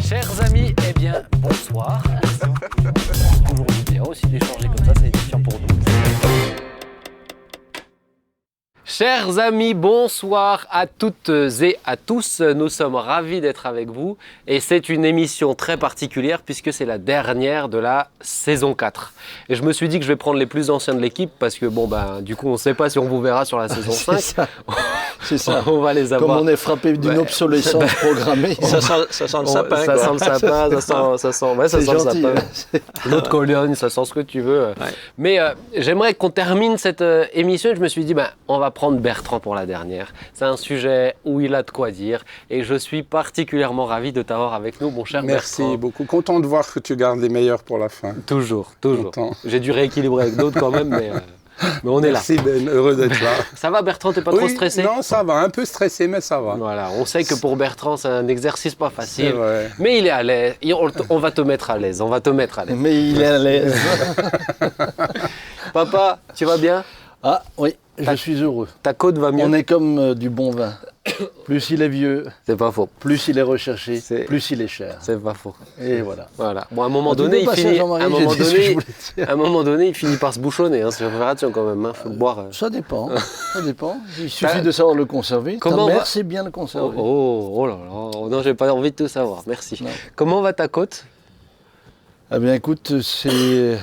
Chers amis, eh bien, bonsoir. Toujours bien aussi d'échanger comme ça, c'est édifiant pour nous. Chers amis, bonsoir à toutes et à tous. Nous sommes ravis d'être avec vous et c'est une émission très particulière puisque c'est la dernière de la saison 4. Et je me suis dit que je vais prendre les plus anciens de l'équipe parce que du coup on ne sait pas si on vous verra sur la saison 5. C'est ça. On va les avoir. Comme on est frappé d'une obsolescence programmée. Ça sent le sapin. Ça sent le sapin, ça sent le sapin. L'autre colonne, ça sent ce que tu veux. Ouais. Mais j'aimerais qu'on termine cette émission et je me suis dit, on va prendre Bertrand pour la dernière. C'est un sujet où il a de quoi dire et je suis particulièrement ravi de t'avoir avec nous, mon cher Merci Bertrand. beaucoup. Content de voir que tu gardes les meilleurs pour la fin. Toujours. Content. J'ai dû rééquilibrer avec d'autres quand même, mais on est là. Merci Ben, heureux d'être là. Ça va Bertrand, t'es pas trop stressé? Non, ça va, un peu stressé, mais ça va. Voilà, on sait que pour Bertrand, c'est un exercice pas facile. C'est vrai. Mais il est à l'aise. On va te mettre à l'aise. Mais il est à l'aise. Papa, tu vas bien? Ah oui, je suis heureux. Ta côte va mieux? On est comme du bon vin. Plus il est vieux, C'est pas faux. plus il est recherché, C'est- plus il est cher. C'est pas faux. Et voilà. Voilà. Bon, à un moment Tu donné, veux il passer à finit. Jean-Marie, À un j'ai moment dit ce que je donné, voulais dire. à un moment donné, il finit par se bouchonner. Hein. Faut faire attention quand même. Hein. Faut boire. Ça dépend. Ça dépend. Il suffit de savoir le conserver. Comment Ta mère va- sait bien le conserver. Oh là là. Non, j'ai pas envie de tout savoir. Merci. Non. Comment va ta côte? Eh bien écoute, c'est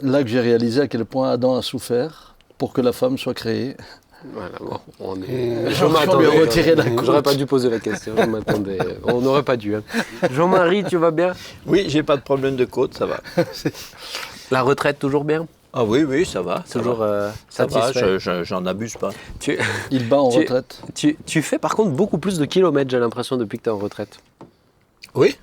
là que j'ai réalisé à quel point Adam a souffert pour que la femme soit créée. Voilà, bon, on est. Je lui ai retiré la côte. J'aurais pas dû poser la question. Je m'attendais. On n'aurait pas dû. Hein. Jean-Marie, tu vas bien? Oui, j'ai pas de problème de côte, ça va. La retraite toujours bien? Ah oui, ça va. Toujours Ça va, satisfait. j'en abuse pas. Il bat en Tu- retraite. Tu fais par contre beaucoup plus de kilomètres, j'ai l'impression, depuis que tu es en retraite. Oui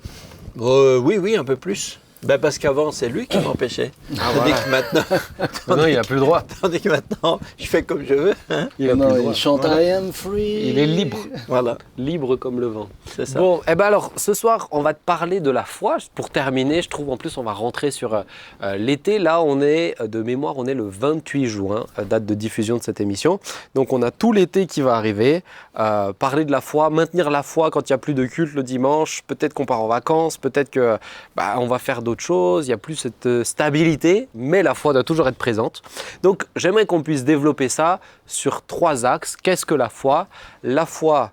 Oui, un peu plus. Ben parce qu'avant, c'est lui qui m'empêchait. Non, il n'a plus le droit. Tandis que maintenant, je fais comme je veux. Hein. Il a plus Non, le droit. il chante I am free. Il est libre. Voilà, Libre comme le vent. c'est ça. Bon, alors, ce soir, on va te parler de la foi. Pour terminer, je trouve, en plus, on va rentrer sur l'été. Là, on est, de mémoire, on est le 28 juin, date de diffusion de cette émission. Donc, on a tout l'été qui va arriver. Parler de la foi, maintenir la foi quand il n'y a plus de culte le dimanche. Peut-être qu'on part en vacances, peut-être que on va faire d'autres choses. Il n'y a plus cette stabilité, mais la foi doit toujours être présente. Donc, j'aimerais qu'on puisse développer ça sur 3 axes. Qu'est-ce que la foi? La foi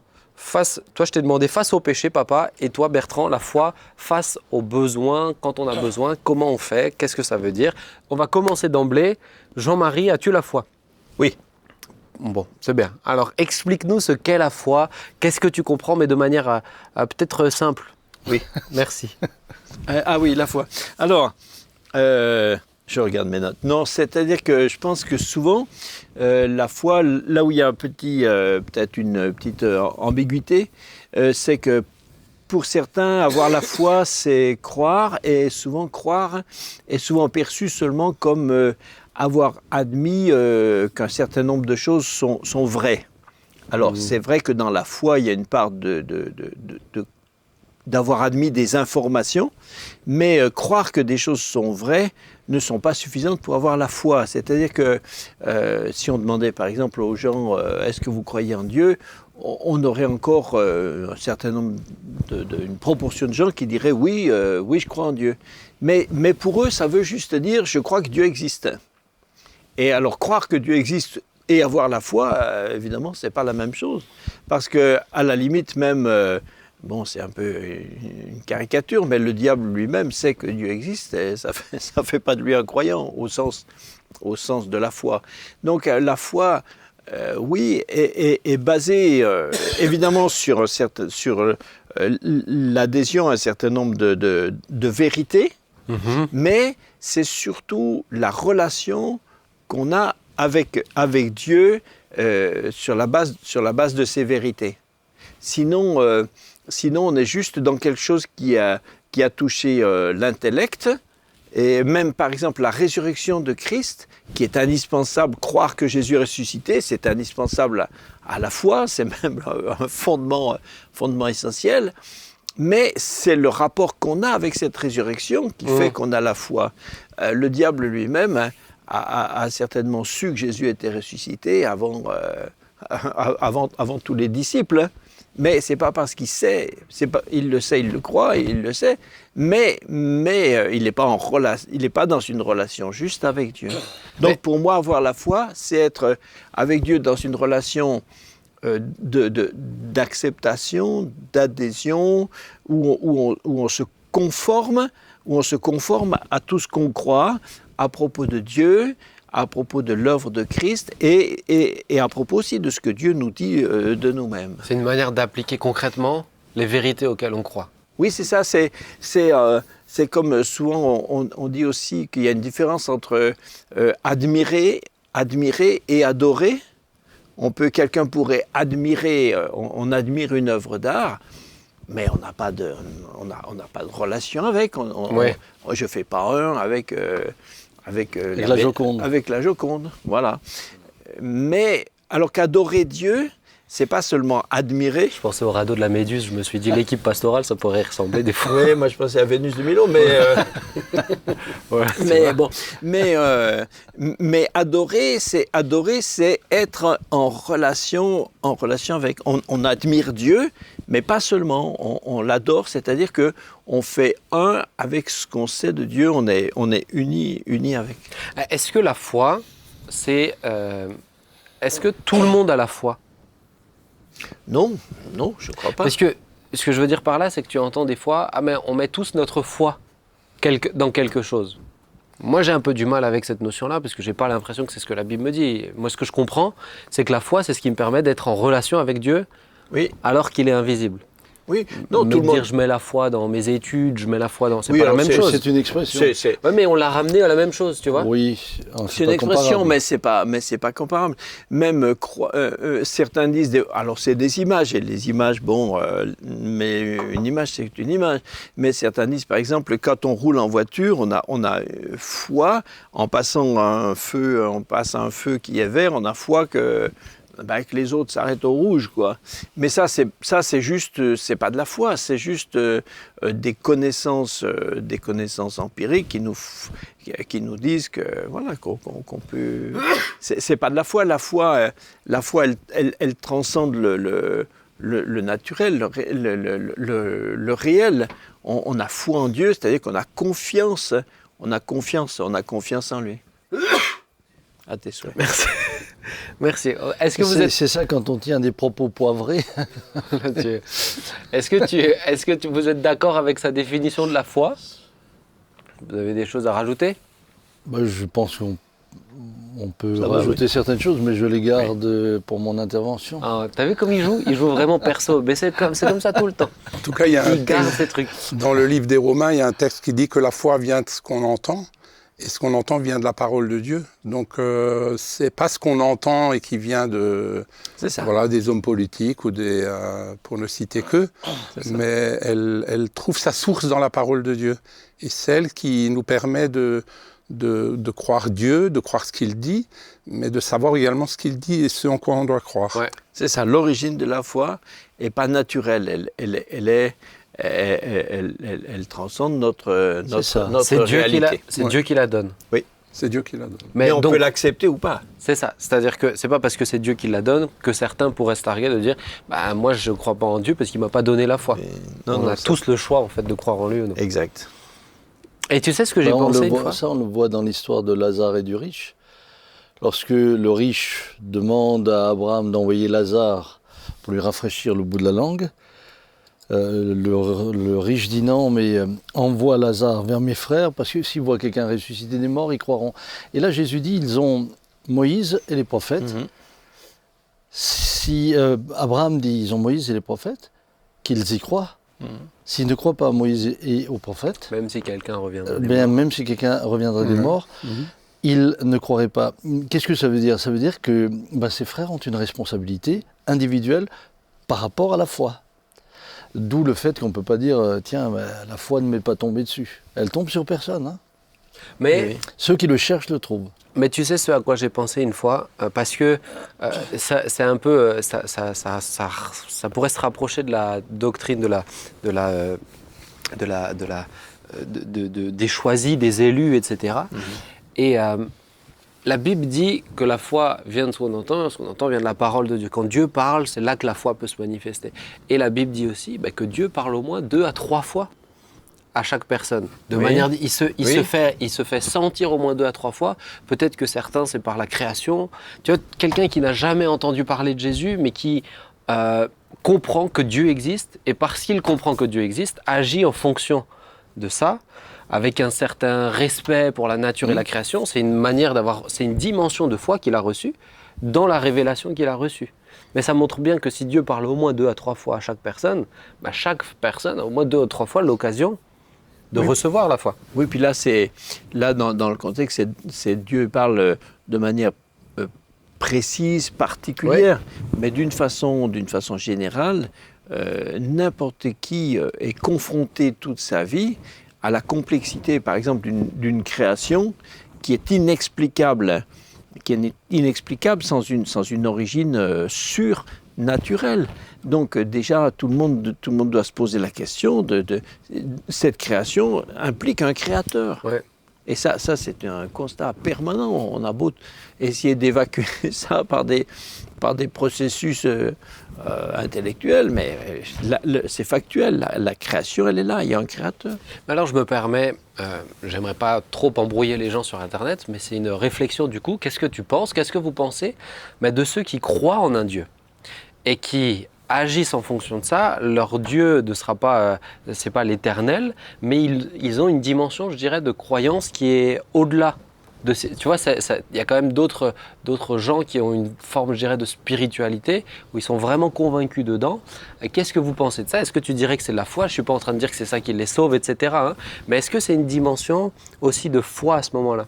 toi, je t'ai demandé face au péché, papa, et toi, Bertrand, la foi face aux besoins, quand on a besoin, comment on fait, qu'est-ce que ça veut dire? On va commencer d'emblée. Jean-Marie, as-tu la foi? Oui. Bon, c'est bien. Alors, explique-nous ce qu'est la foi, qu'est-ce que tu comprends, mais de manière peut-être simple. Oui. Merci. Ah oui, la foi. Alors, je regarde mes notes. Non, c'est-à-dire que je pense que souvent, la foi, là où il y a peut-être une petite ambiguïté, c'est que pour certains, avoir la foi, c'est croire, et souvent croire est souvent perçu seulement comme avoir admis qu'un certain nombre de choses sont vraies. Alors, c'est vrai que dans la foi, il y a une part d'avoir admis des informations, mais croire que des choses sont vraies ne sont pas suffisantes pour avoir la foi. C'est-à-dire que si on demandait par exemple aux gens est-ce que vous croyez en Dieu, on aurait encore un certain nombre, une proportion de gens qui diraient oui, je crois en Dieu. Mais pour eux, ça veut juste dire je crois que Dieu existe. Et alors croire que Dieu existe et avoir la foi, évidemment, c'est pas la même chose. Parce que à la limite même, bon, c'est un peu une caricature, mais le diable lui-même sait que Dieu existe et ça fait pas de lui un croyant au sens de la foi. Donc la foi, oui, est basée évidemment sur l'adhésion à un certain nombre de vérités, mais c'est surtout la relation qu'on a avec Dieu sur la base de ces vérités. Sinon, on est juste dans quelque chose qui a touché l'intellect. Et même, par exemple, la résurrection de Christ, qui est indispensable, croire que Jésus est ressuscité, c'est indispensable à la foi, c'est même un fondement essentiel. Mais c'est le rapport qu'on a avec cette résurrection qui fait qu'on a la foi. Le diable lui-même a certainement su que Jésus était ressuscité avant tous les disciples. Mais c'est pas parce qu'il sait, il le sait, il le croit, il le sait, mais il n'est pas dans une relation juste avec Dieu. Donc pour moi, avoir la foi, c'est être avec Dieu dans une relation d'acceptation, d'adhésion, où on se conforme à tout ce qu'on croit à propos de Dieu, à propos de l'œuvre de Christ et à propos aussi de ce que Dieu nous dit de nous-mêmes. C'est une manière d'appliquer concrètement les vérités auxquelles on croit. Oui, c'est ça. C'est comme souvent on dit aussi qu'il y a une différence entre admirer et adorer. Quelqu'un pourrait admirer, on admire une œuvre d'art, mais on n'a pas de relation avec. Je fais pas un avec la Joconde. Avec la Joconde, voilà. Mais alors qu'adorer Dieu, c'est pas seulement admirer. Je pensais au radeau de la Méduse, je me suis dit l'équipe pastorale, ça pourrait y ressembler des fois. Oui, moi je pensais à Vénus de Milo, mais mais adorer, c'est être en relation avec. On admire Dieu, mais pas seulement. On l'adore, c'est-à-dire que on fait un avec ce qu'on sait de Dieu. On est unis avec. Est-ce que la foi, est-ce que tout le monde a la foi? Non, je ne crois pas. Parce que ce que je veux dire par là, c'est que tu entends des fois, mais on met tous notre foi dans quelque chose. Moi, j'ai un peu du mal avec cette notion-là, parce que je n'ai pas l'impression que c'est ce que la Bible me dit. Moi, ce que je comprends, c'est que la foi, c'est ce qui me permet d'être en relation avec Dieu, alors qu'il est invisible. Oui, non, tout le monde. Je mets la foi dans mes études, je mets la foi dans. C'est pas la même chose. C'est une expression. Ouais, mais on l'a ramené à la même chose, tu vois. Oui, c'est une expression, mais c'est pas comparable. Même certains disent, alors c'est des images, et les images, mais une image c'est une image. Mais certains disent, par exemple, quand on roule en voiture, on a foi en passant un feu qui est vert, on a foi que les autres s'arrêtent au rouge, quoi. Mais ça c'est juste, c'est pas de la foi, c'est juste des connaissances empiriques qui nous disent que voilà qu'on peut. C'est pas de la foi. La foi, elle transcende le naturel, le réel. On a foi en Dieu, c'est-à-dire qu'on a confiance. On a confiance en lui. À tes souhaits. Merci. Merci. Est-ce que c'est ça quand on tient des propos poivrés. Est-ce que vous êtes d'accord avec sa définition de la foi? Vous avez des choses à rajouter? Je pense qu'on peut rajouter certaines choses, mais je les garde pour mon intervention. T'as vu comme il joue? Il joue vraiment perso. Mais c'est comme ça tout le temps. En tout cas, il garde ces trucs. Dans le livre des Romains, il y a un texte qui dit que la foi vient de ce qu'on entend. Et ce qu'on entend vient de la parole de Dieu. Donc, c'est pas ce qu'on entend et qui vient des hommes politiques ou pour ne citer qu'eux, mais elle trouve sa source dans la parole de Dieu. Et celle qui nous permet de croire Dieu, de croire ce qu'il dit, mais de savoir également ce qu'il dit et ce en quoi on doit croire. Ouais. C'est ça, l'origine de la foi n'est pas naturelle, elle transcende notre réalité. C'est Dieu qui la donne. Oui. C'est Dieu qui la donne. Mais on peut l'accepter ou pas. C'est ça. C'est-à-dire que c'est pas parce que c'est Dieu qui la donne que certains pourraient se targuer de dire moi je ne crois pas en Dieu parce qu'il ne m'a pas donné la foi. On a tous le choix en fait de croire en lui ou non. Exact. Et tu sais ce que j'ai pensé une fois ? Ça, on le voit dans l'histoire de Lazare et du riche. Lorsque le riche demande à Abraham d'envoyer Lazare pour lui rafraîchir le bout de la langue, le riche dit non, mais envoie Lazare vers mes frères, parce que s'ils voient quelqu'un ressusciter des morts, ils croiront. Et là, Jésus dit, ils ont Moïse et les prophètes. Mm-hmm. Si Abraham dit, ils ont Moïse et les prophètes, qu'ils y croient. Mm-hmm. S'ils ne croient pas à Moïse et aux prophètes, même si quelqu'un reviendra des morts, mm-hmm. Ils ne croiraient pas. Qu'est-ce que ça veut dire ? Ça veut dire que ces frères ont une responsabilité individuelle par rapport à la foi. D'où le fait qu'on ne peut pas dire la foi ne m'est pas tombée dessus. Elle tombe sur personne. Hein. Mais ceux qui le cherchent le trouvent. Mais tu sais ce à quoi j'ai pensé une fois, parce que c'est un peu, ça pourrait se rapprocher de la doctrine des choisis, des élus, etc. Mm-hmm. Et La Bible dit que la foi vient de ce qu'on entend vient de la parole de Dieu. Quand Dieu parle, c'est là que la foi peut se manifester. Et la Bible dit aussi que Dieu parle au moins 2 à 3 fois à chaque personne. De manière, il se fait sentir au moins 2 à 3 fois. Peut-être que certains, c'est par la création. Tu vois, quelqu'un qui n'a jamais entendu parler de Jésus, mais qui comprend que Dieu existe, et parce qu'il comprend que Dieu existe, agit en fonction de ça, avec un certain respect pour la nature et la création. C'est une dimension de foi qu'il a reçue dans la révélation qu'il a reçue. Mais ça montre bien que si Dieu parle au moins 2 à 3 fois à chaque personne a au moins 2 ou 3 fois l'occasion de recevoir la foi. Oui, puis là, dans le contexte, c'est Dieu parle de manière précise, particulière, mais d'une façon générale, n'importe qui est confronté toute sa vie à la complexité, par exemple, d'une création qui est inexplicable sans une origine surnaturelle. Donc déjà, tout le monde doit se poser la question de cette création implique un créateur. Ouais. Et ça c'est un constat permanent. On a beau essayer d'évacuer ça par des processus intellectuels, mais c'est factuel. La création, elle est là, il y a un créateur. Alors je me permets, j'aimerais pas trop embrouiller les gens sur Internet, mais c'est une réflexion du coup. Qu'est-ce que vous pensez de ceux qui croient en un Dieu et qui agissent en fonction de ça? Leur Dieu ne sera pas, c'est pas l'éternel, mais ils ont une dimension, je dirais, de croyance qui est au-delà. Tu vois, il y a quand même d'autres gens qui ont une forme, je dirais, de spiritualité, où ils sont vraiment convaincus dedans. Qu'est-ce que vous pensez de ça? Est-ce que tu dirais que c'est de la foi? Je ne suis pas en train de dire que c'est ça qui les sauve, etc. Mais est-ce que c'est une dimension aussi de foi à ce moment-là?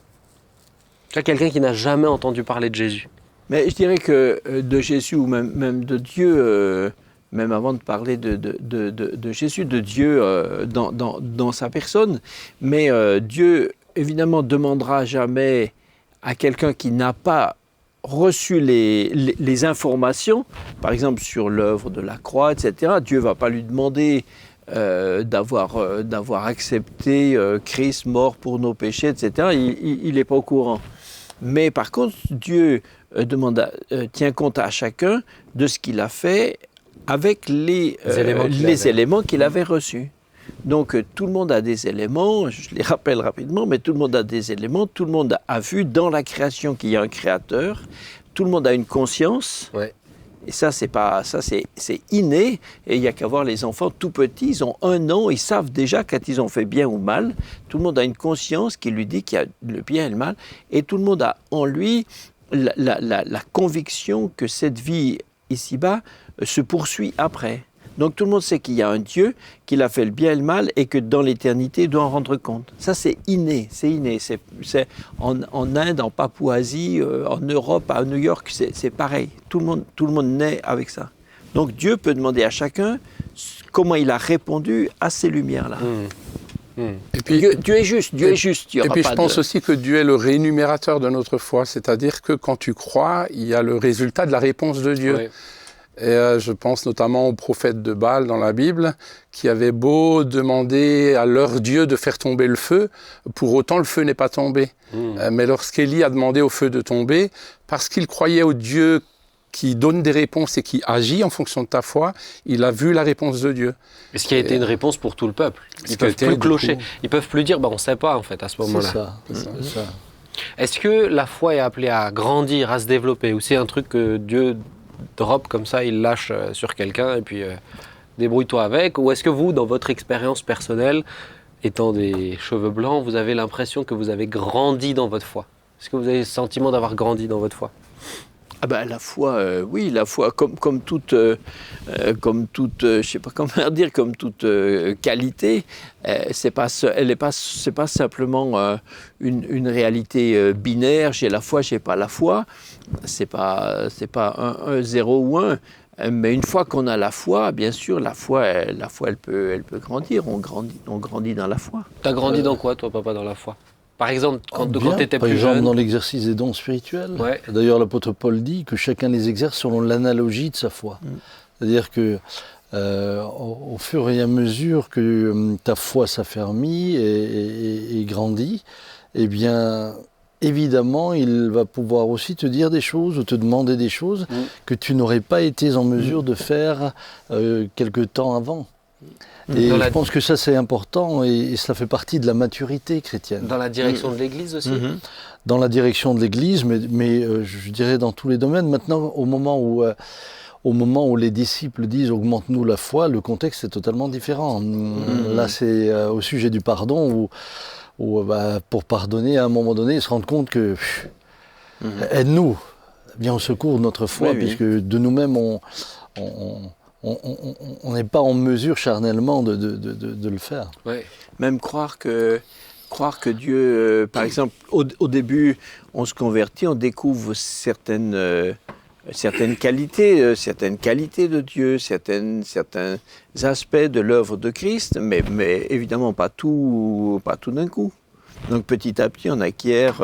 Tu as quelqu'un qui n'a jamais entendu parler de Jésus. Mais je dirais que de Jésus, ou même de Dieu, même avant de parler de Jésus, de Dieu dans sa personne, mais Dieu, évidemment, demandera jamais à quelqu'un qui n'a pas reçu les informations, par exemple sur l'œuvre de la croix, etc. Dieu ne va pas lui demander d'avoir accepté Christ mort pour nos péchés, etc. Il n'est pas au courant. Mais par contre, Dieu tient compte à chacun de ce qu'il a fait avec les éléments qu'il avait reçus. Donc tout le monde a des éléments, je les rappelle rapidement, mais tout le monde a des éléments, tout le monde a vu dans la création qu'il y a un créateur, tout le monde a une conscience. Ouais. Et ça, c'est inné, et il n'y a qu'à voir les enfants tout petits, ils ont 1 an, ils savent déjà quand ils ont fait bien ou mal. Tout le monde a une conscience qui lui dit qu'il y a le bien et le mal, et tout le monde a en lui la conviction que cette vie ici-bas se poursuit après. Donc tout le monde sait qu'il y a un Dieu, qu'il a fait le bien et le mal, et que dans l'éternité, il doit en rendre compte. Ça, c'est inné. C'est en Inde, en Papouasie, en Europe, à New York, c'est pareil. Tout le monde naît avec ça. Donc Dieu peut demander à chacun comment il a répondu à ces lumières-là. Et puis, Dieu est juste. Et puis je pense aussi que Dieu est le rémunérateur de notre foi, c'est-à-dire que quand tu crois, il y a le résultat de la réponse de Dieu. Ouais. Et je pense notamment aux prophètes de Baal dans la Bible, qui avaient beau demander à leur Dieu de faire tomber le feu, pour autant le feu n'est pas tombé. Mais lorsqu'Élie a demandé au feu de tomber, parce qu'il croyait au Dieu qui donne des réponses et qui agit en fonction de ta foi, il a vu la réponse de Dieu. Et ce qui a été une réponse pour tout le peuple. Ils ne peuvent plus clocher. Ils ne peuvent plus dire on ne sait pas en fait à ce moment-là. C'est ça. Est-ce que la foi est appelée à grandir, à se développer, ou c'est un truc que Dieu drop comme ça, il lâche sur quelqu'un et puis débrouille-toi avec? Ou est-ce que vous, dans votre expérience personnelle, étant des cheveux blancs, vous avez l'impression que vous avez grandi dans votre foi? Est-ce que vous avez le sentiment d'avoir grandi dans votre foi? Ah ben, la foi, oui, la foi, comme toute, je sais pas comment dire, comme toute qualité, c'est pas simplement une réalité binaire. J'ai la foi, j'ai pas la foi. C'est pas un 0 ou 1. Mais une fois qu'on a la foi, bien sûr, la foi, elle peut grandir. On grandit dans la foi. T'as grandi dans quoi, toi, papa, dans la foi? Par exemple, quand tu étais par plus exemple, jeune. dans l'exercice des dons spirituels. Ouais. D'ailleurs, l'apôtre Paul dit que chacun les exerce selon l'analogie de sa foi. C'est-à-dire que au fur et à mesure que ta foi s'affermit et grandit, eh bien, évidemment, il va pouvoir aussi te dire des choses ou te demander des choses que tu n'aurais pas été en mesure de faire quelque temps avant. Et je pense que ça, c'est important et cela fait partie de la maturité chrétienne. Dans la direction de l'Église aussi. Dans la direction de l'Église, mais je dirais dans tous les domaines. Maintenant, au moment où les disciples disent « augmente-nous la foi », le contexte est totalement différent. Là, c'est au sujet du pardon où pour pardonner, à un moment donné, ils se rendent compte que aide-nous, viens au secours de notre foi, puisque de nous-mêmes, on n'est pas en mesure charnellement de le faire. Ouais. Même croire que Dieu, par exemple, au début, on se convertit, on découvre certaines qualités de Dieu, certains aspects de l'œuvre de Christ, mais évidemment pas tout d'un coup. Donc petit à petit, on acquiert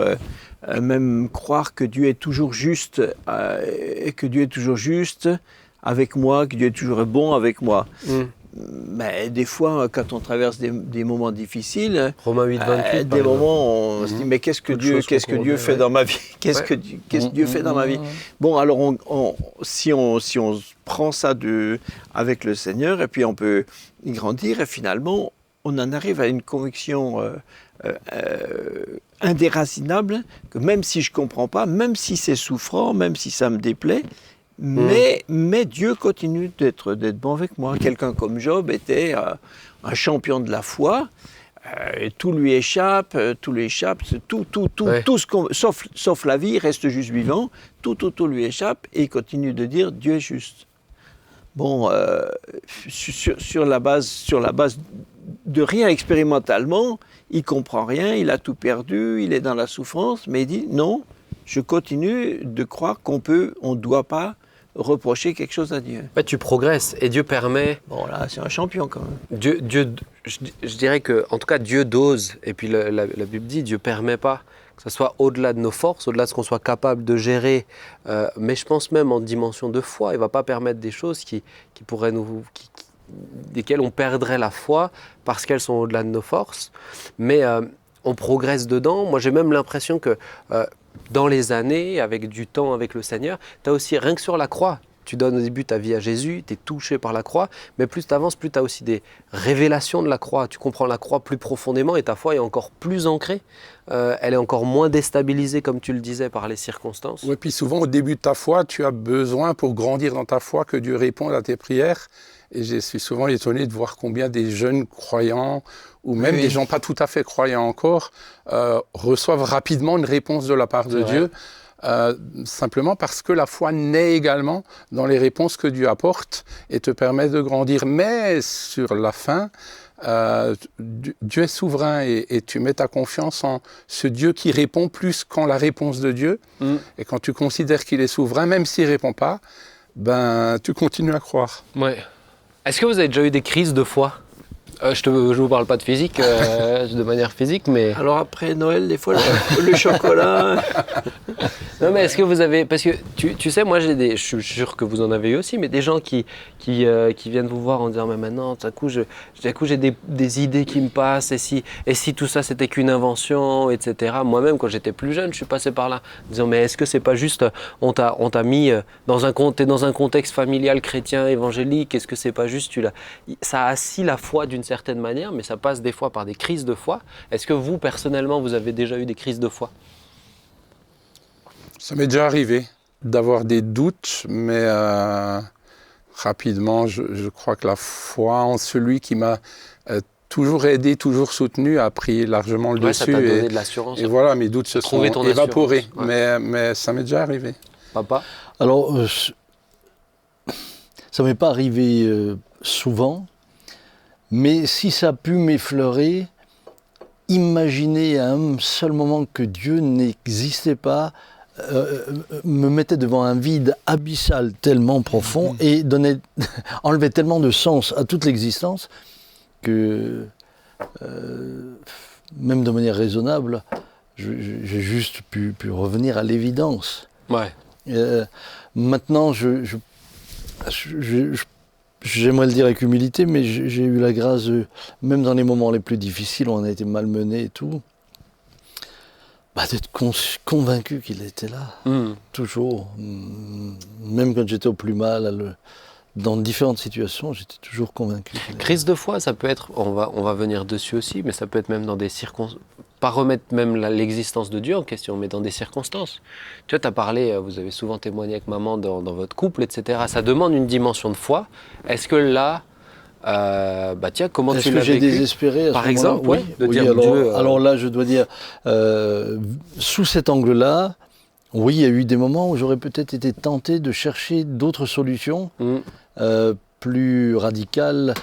même croire que Dieu est toujours juste, avec moi, que Dieu est toujours bon avec moi. Mais des fois, quand on traverse des moments difficiles, Romains 8, 28, des moments on se dit mais qu'est-ce que Dieu fait dans ma vie? Qu'est-ce que Dieu fait dans ma vie? Bon, alors si on prend ça avec le Seigneur, et puis on peut y grandir, et finalement, on en arrive à une conviction indéracinable, que même si je ne comprends pas, même si c'est souffrant, même si ça me déplaît, mais Dieu continue d'être bon avec moi. Quelqu'un comme Job était un champion de la foi, tout lui échappe, sauf la vie, il reste juste vivant, tout lui échappe, et il continue de dire Dieu est juste. Bon, sur la base de rien expérimentalement, il comprend rien, il a tout perdu, il est dans la souffrance, mais il dit non, je continue de croire on ne doit pas reprocher quelque chose à Dieu. Tu progresses et Dieu permet. Bon là, c'est un champion quand même. Dieu, je dirais que, en tout cas, Dieu dose. Et puis la Bible dit, Dieu permet pas que ce soit au-delà de nos forces, au-delà de ce qu'on soit capable de gérer. Mais je pense même en dimension de foi, il va pas permettre des choses qui pourraient desquelles on perdrait la foi parce qu'elles sont au-delà de nos forces. Mais on progresse dedans. Moi, j'ai même l'impression que dans les années, avec du temps, avec le Seigneur, tu as aussi, rien que sur la croix, tu donnes au début ta vie à Jésus, tu es touché par la croix, mais plus tu avances, plus tu as aussi des révélations de la croix. Tu comprends la croix plus profondément et ta foi est encore plus ancrée. Elle est encore moins déstabilisée, comme tu le disais, par les circonstances. Oui, puis souvent, au début de ta foi, tu as besoin, pour grandir dans ta foi, que Dieu réponde à tes prières. Et je suis souvent étonné de voir combien des jeunes croyants, ou même des gens pas tout à fait croyants encore, reçoivent rapidement une réponse de la part de Dieu, simplement parce que la foi naît également dans les réponses que Dieu apporte et te permet de grandir. Mais sur la fin, Dieu est souverain et tu mets ta confiance en ce Dieu qui répond plus qu'en la réponse de Dieu. Et quand tu considères qu'il est souverain, même s'il ne répond pas, tu continues à croire. Ouais. Est-ce que vous avez déjà eu des crises de foi ? Je ne vous parle pas de physique, de manière physique, mais... Alors après Noël, des fois, le chocolat... Non, mais est-ce que vous avez... Parce que tu sais, moi, je suis sûr que vous en avez eu aussi, mais des gens qui viennent vous voir en disant « Mais maintenant, d'un coup, j'ai des idées qui me passent, et si tout ça, c'était qu'une invention, etc. » Moi-même, quand j'étais plus jeune, je suis passé par là, en disant « Mais est-ce que c'est pas juste... On t'a mis t'es dans un contexte familial chrétien, évangélique, est-ce que c'est pas juste... Ça a assis la foi d'une certaine manière, mais ça passe des fois par des crises de foi. Est-ce que vous, personnellement, vous avez déjà eu des crises de foi ? Ça m'est déjà arrivé d'avoir des doutes, mais rapidement, je crois que la foi en celui qui m'a toujours aidé, toujours soutenu, a pris largement le dessus. Ça t'a donné de l'assurance. Et voilà, mes doutes se sont évaporés, mais ça m'est déjà arrivé. Papa ? Alors, ça ne m'est pas arrivé souvent, mais si ça a pu m'effleurer, imaginer à un seul moment que Dieu n'existait pas, me mettait devant un vide abyssal tellement profond et enlevait tellement de sens à toute l'existence que, même de manière raisonnable, j'ai juste pu revenir à l'évidence. Ouais. Maintenant, j'aimerais le dire avec humilité, mais j'ai eu la grâce, même dans les moments les plus difficiles où on a été malmené et tout, D'être convaincu qu'il était là, toujours. Même quand j'étais au plus mal, dans différentes situations, j'étais toujours convaincu. Crise de foi, ça peut être, on va venir dessus aussi, mais ça peut être même dans des circonstances, pas remettre même l'existence de Dieu en question, mais dans des circonstances. Tu vois, tu as parlé, vous avez souvent témoigné avec maman dans votre couple, etc. Ça demande une dimension de foi. Est-ce que là, tiens, comment tu l'as vécu ? Est-ce que j'ai désespéré à par ce exemple, moment-là? oui, de dire Dieu. Alors là, je dois dire, sous cet angle-là, oui, il y a eu des moments où j'aurais peut-être été tenté de chercher d'autres solutions plus radicales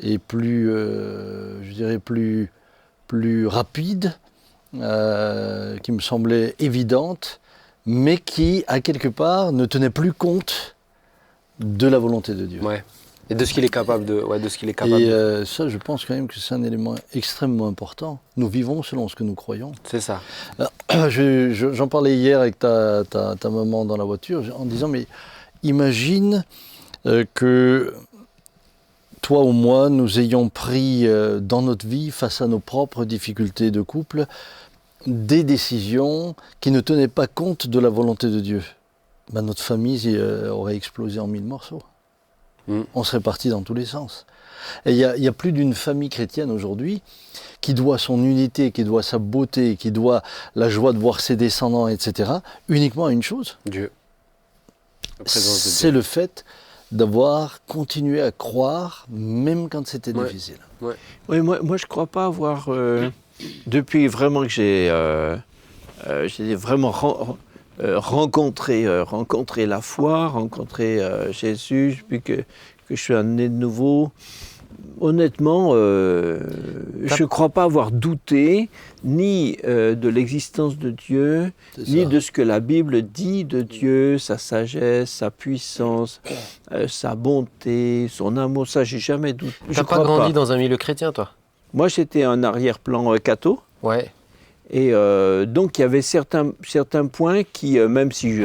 et plus, je dirais, plus rapides, qui me semblaient évidentes, mais qui, à quelque part, ne tenaient plus compte de la volonté de Dieu. Ouais. Et de ce qu'il est capable de. Ouais, de ce qu'il est capable. Et ça, je pense quand même que c'est un élément extrêmement important. Nous vivons selon ce que nous croyons. C'est ça. J'en parlais hier avec ta maman dans la voiture, en disant, mais imagine que toi ou moi, nous ayons pris dans notre vie, face à nos propres difficultés de couple, des décisions qui ne tenaient pas compte de la volonté de Dieu. Notre famille aurait explosé en 1000 morceaux. On serait parti dans tous les sens. Et il y a plus d'une famille chrétienne aujourd'hui qui doit son unité, qui doit sa beauté, qui doit la joie de voir ses descendants, etc., uniquement à une chose. Dieu. C'est le fait d'avoir continué à croire, même quand c'était difficile. Ouais. Oui, moi je ne crois pas avoir, depuis vraiment que j'ai vraiment rencontrer la foi, rencontrer Jésus, depuis que je suis né de nouveau. Honnêtement, je ne crois pas avoir douté ni de l'existence de Dieu, ni de ce que la Bible dit de Dieu, sa sagesse, sa puissance, sa bonté, son amour. Ça, j'ai jamais douté. Tu n'as pas grandi dans un milieu chrétien, toi ? Moi, j'étais un arrière-plan catho. Ouais. Et donc, il y avait certains points qui, même si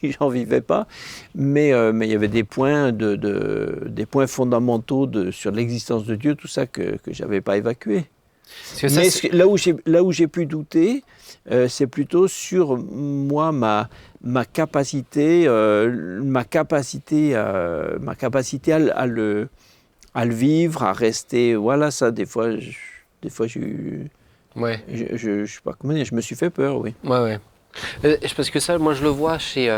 j'en vivais pas, mais il y avait des points, des points fondamentaux sur l'existence de Dieu, tout ça que je n'avais pas évacué. Mais là où j'ai pu douter, c'est plutôt sur moi, ma capacité à le vivre, à rester. Voilà, ça, des fois, j'ai eu... Ouais. Je sais pas comment dire, je me suis fait peur, oui. Ouais. Parce que ça, moi, je le vois chez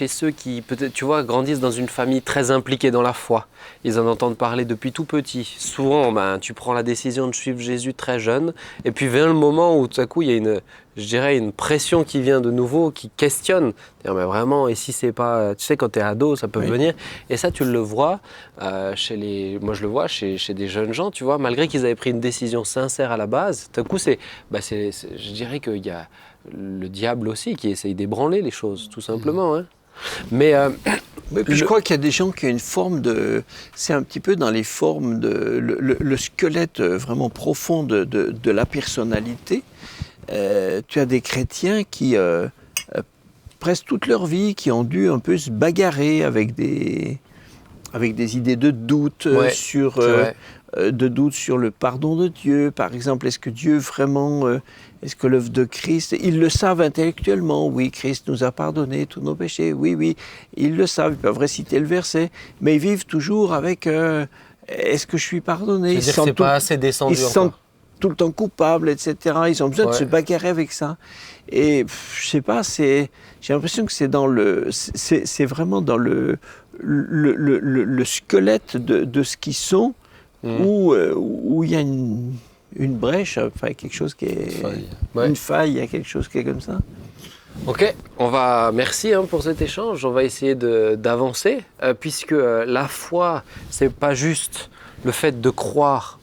ceux qui, peut-être, tu vois, grandissent dans une famille très impliquée dans la foi. Ils en entendent parler depuis tout petit. Souvent, tu prends la décision de suivre Jésus très jeune, et puis vient le moment où tout à coup, il y a une pression qui vient de nouveau, qui questionne. Mais vraiment, et si c'est pas... Tu sais, quand tu es ado, ça peut venir. Et ça, tu le vois moi, je le vois chez des jeunes gens, tu vois, malgré qu'ils avaient pris une décision sincère à la base, tout à coup, je dirais qu'il y a le diable aussi qui essaye d'ébranler les choses, tout simplement. Hein. Mais je crois qu'il y a des gens qui ont une forme de... C'est un petit peu dans les formes le squelette vraiment profond de la personnalité. Tu as des chrétiens qui, presque toute leur vie, qui ont dû un peu se bagarrer avec des idées de doute sur le pardon de Dieu. Par exemple, est-ce que Dieu vraiment... Est-ce que l'œuvre de Christ, ils le savent intellectuellement, oui, Christ nous a pardonné tous nos péchés, oui, ils le savent, ils peuvent réciter le verset, mais ils vivent toujours avec est-ce que je suis pardonné ? C'est-à-dire que c'est pas assez descendu. Ils se sentent tout le temps coupables, etc. Ils ont besoin de se bagarrer avec ça. Et je sais pas, j'ai l'impression que c'est vraiment dans le squelette de ce qu'ils sont, où il y a une brèche, enfin quelque chose qui est... Une faille, il y a quelque chose qui est comme ça. Ok, merci pour cet échange. On va essayer d'avancer, puisque la foi, c'est pas juste le fait de croire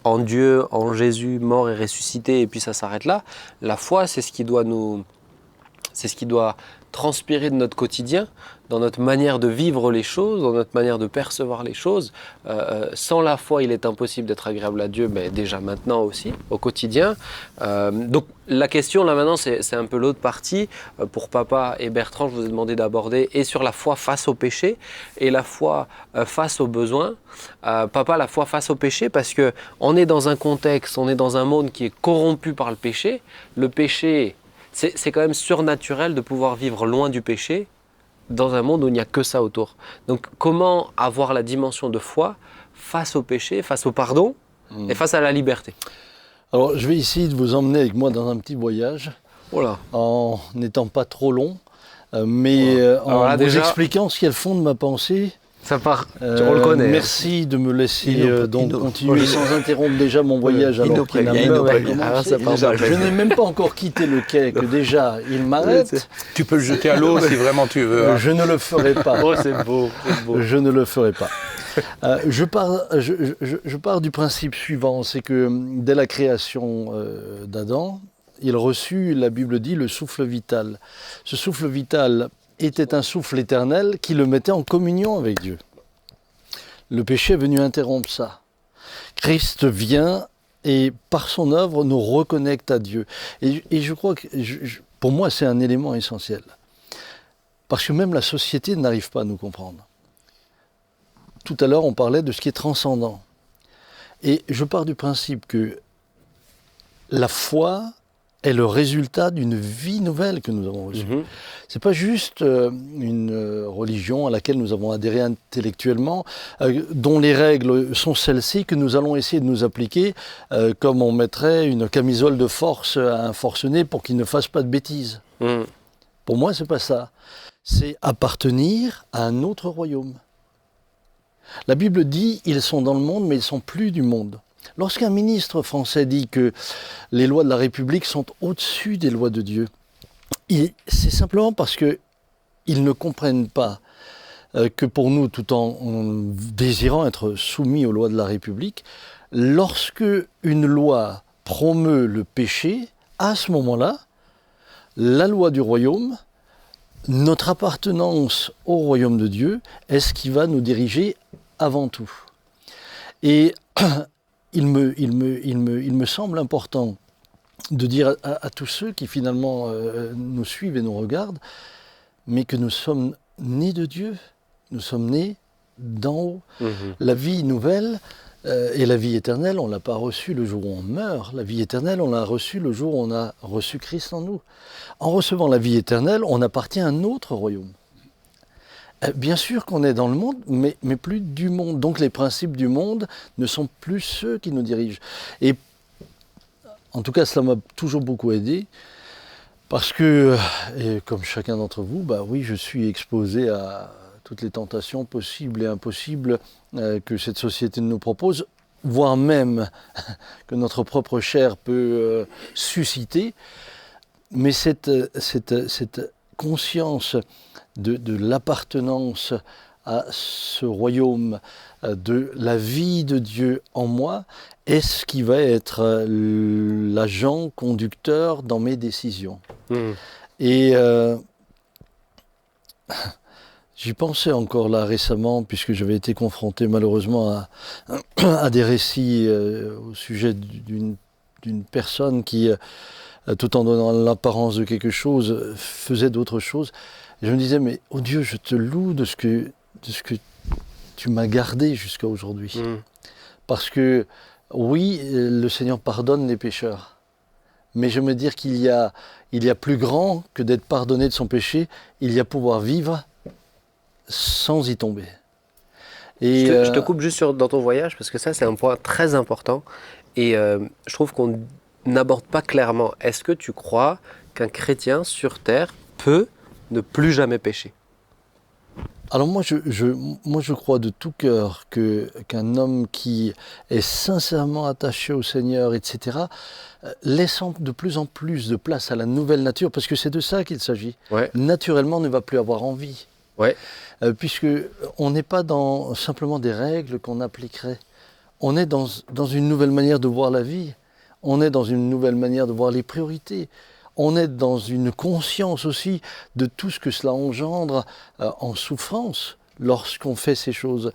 en Dieu, en Jésus, mort et ressuscité, et puis ça s'arrête là. La foi, c'est ce qui doit transpirer de notre quotidien, dans notre manière de vivre les choses, dans notre manière de percevoir les choses. Sans la foi, il est impossible d'être agréable à Dieu, mais déjà maintenant aussi, au quotidien. Donc la question là maintenant, c'est un peu l'autre partie. Pour Papa et Bertrand, je vous ai demandé d'aborder et sur la foi face au péché et la foi face aux besoins. Papa, la foi face au péché, parce qu'on est dans un contexte, on est dans un monde qui est corrompu par le péché. Le péché, c'est quand même surnaturel de pouvoir vivre loin du péché dans un monde où il n'y a que ça autour. Donc comment avoir la dimension de foi face au péché, face au pardon et face à la liberté? Alors je vais ici vous emmener avec moi dans un petit voyage, Voilà. en n'étant pas trop long, mais en là, vous déjà, expliquant ce qui est le fond de ma pensée. Ça part, on le connaît. Merci de me laisser continuer sans interrompre déjà mon voyage alors qu'il n'a même pas commencé. Je n'ai même pas encore quitté le quai que déjà il m'arrête. Tu peux le jeter à l'eau si vraiment tu veux. Hein. Je ne le ferai pas. Oh, c'est beau, c'est beau. Je ne le ferai pas. Je pars du principe suivant, c'est que dès la création d'Adam, il reçut, la Bible dit, le souffle vital. Ce souffle vital était un souffle éternel qui le mettait en communion avec Dieu. Le péché est venu interrompre ça. Christ vient et par son œuvre nous reconnecte à Dieu. Et je crois que, pour moi, c'est un élément essentiel. Parce que même la société n'arrive pas à nous comprendre. Tout à l'heure, on parlait de ce qui est transcendant. Et je pars du principe que la foi est le résultat d'une vie nouvelle que nous avons reçue. C'est pas juste une religion à laquelle nous avons adhéré intellectuellement, dont les règles sont celles-ci que nous allons essayer de nous appliquer, comme on mettrait une camisole de force à un forcené pour qu'il ne fasse pas de bêtises. Pour moi, c'est pas ça. C'est appartenir à un autre royaume. La Bible dit, ils sont dans le monde, mais ils sont plus du monde. Lorsqu'un ministre français dit que les lois de la République sont au-dessus des lois de Dieu, c'est simplement parce qu'ils ne comprennent pas que pour nous, tout en désirant être soumis aux lois de la République, lorsque une loi promeut le péché, à ce moment-là, la loi du royaume, notre appartenance au royaume de Dieu, est ce qui va nous diriger avant tout. Et il me semble important de dire à tous ceux qui finalement nous suivent et nous regardent, mais que nous sommes nés de Dieu, nous sommes nés d'en haut. La vie nouvelle et la vie éternelle, on ne l'a pas reçue le jour où on meurt. La vie éternelle, on l'a reçue le jour où on a reçu Christ en nous. En recevant la vie éternelle, on appartient à un autre royaume. Bien sûr qu'on est dans le monde, mais plus du monde. Donc les principes du monde ne sont plus ceux qui nous dirigent. Et en tout cas, cela m'a toujours beaucoup aidé, parce que, et comme chacun d'entre vous, bah oui, je suis exposé à toutes les tentations possibles et impossibles que cette société nous propose, voire même que notre propre chair peut susciter. Mais cette conscience de l'appartenance à ce royaume, de la vie de Dieu en moi, est ce qui va être l'agent conducteur dans mes décisions. Et j'y pensais encore là récemment, puisque j'avais été confronté malheureusement à des récits au sujet d'une personne qui, tout en donnant l'apparence de quelque chose, faisait d'autres choses. Et je me disais, mais oh Dieu, je te loue de ce que tu m'as gardé jusqu'à aujourd'hui. Parce que oui, le Seigneur pardonne les pécheurs. Mais je me dis qu'il y a plus grand que d'être pardonné de son péché, il y a pouvoir vivre sans y tomber. Et je te coupe juste dans ton voyage, parce que ça, c'est un point très important. Et je trouve qu'on n'aborde pas clairement. Est-ce que tu crois qu'un chrétien sur terre peut ne plus jamais pécher? Alors moi je crois de tout cœur qu'un homme qui est sincèrement attaché au Seigneur, etc., laissant de plus en plus de place à la nouvelle nature, parce que c'est de ça qu'il s'agit, naturellement ne va plus avoir envie. Puisque on n'est pas dans simplement des règles qu'on appliquerait, on est dans une nouvelle manière de voir la vie, on est dans une nouvelle manière de voir les priorités, on est dans une conscience aussi de tout ce que cela engendre en souffrance lorsqu'on fait ces choses.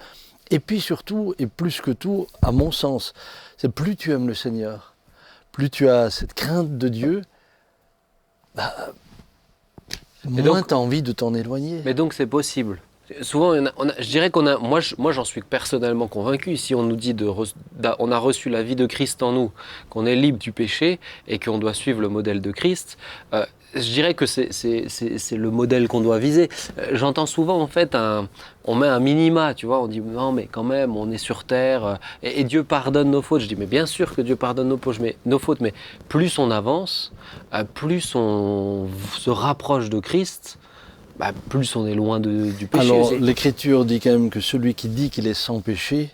Et puis surtout, et plus que tout, à mon sens, c'est plus tu aimes le Seigneur, plus tu as cette crainte de Dieu, moins tu as envie de t'en éloigner. Mais donc c'est possible. Souvent, je dirais moi j'en suis personnellement convaincu. Si on nous dit on a reçu la vie de Christ en nous, qu'on est libre du péché et qu'on doit suivre le modèle de Christ, je dirais que c'est le modèle qu'on doit viser. J'entends souvent en fait, on met un minima, tu vois, on dit non mais quand même on est sur terre et Dieu pardonne nos fautes. Je dis mais bien sûr que Dieu pardonne nos fautes, mais plus on avance, plus on se rapproche de Christ, plus on est loin du péché. Alors, l'Écriture dit quand même que celui qui dit qu'il est sans péché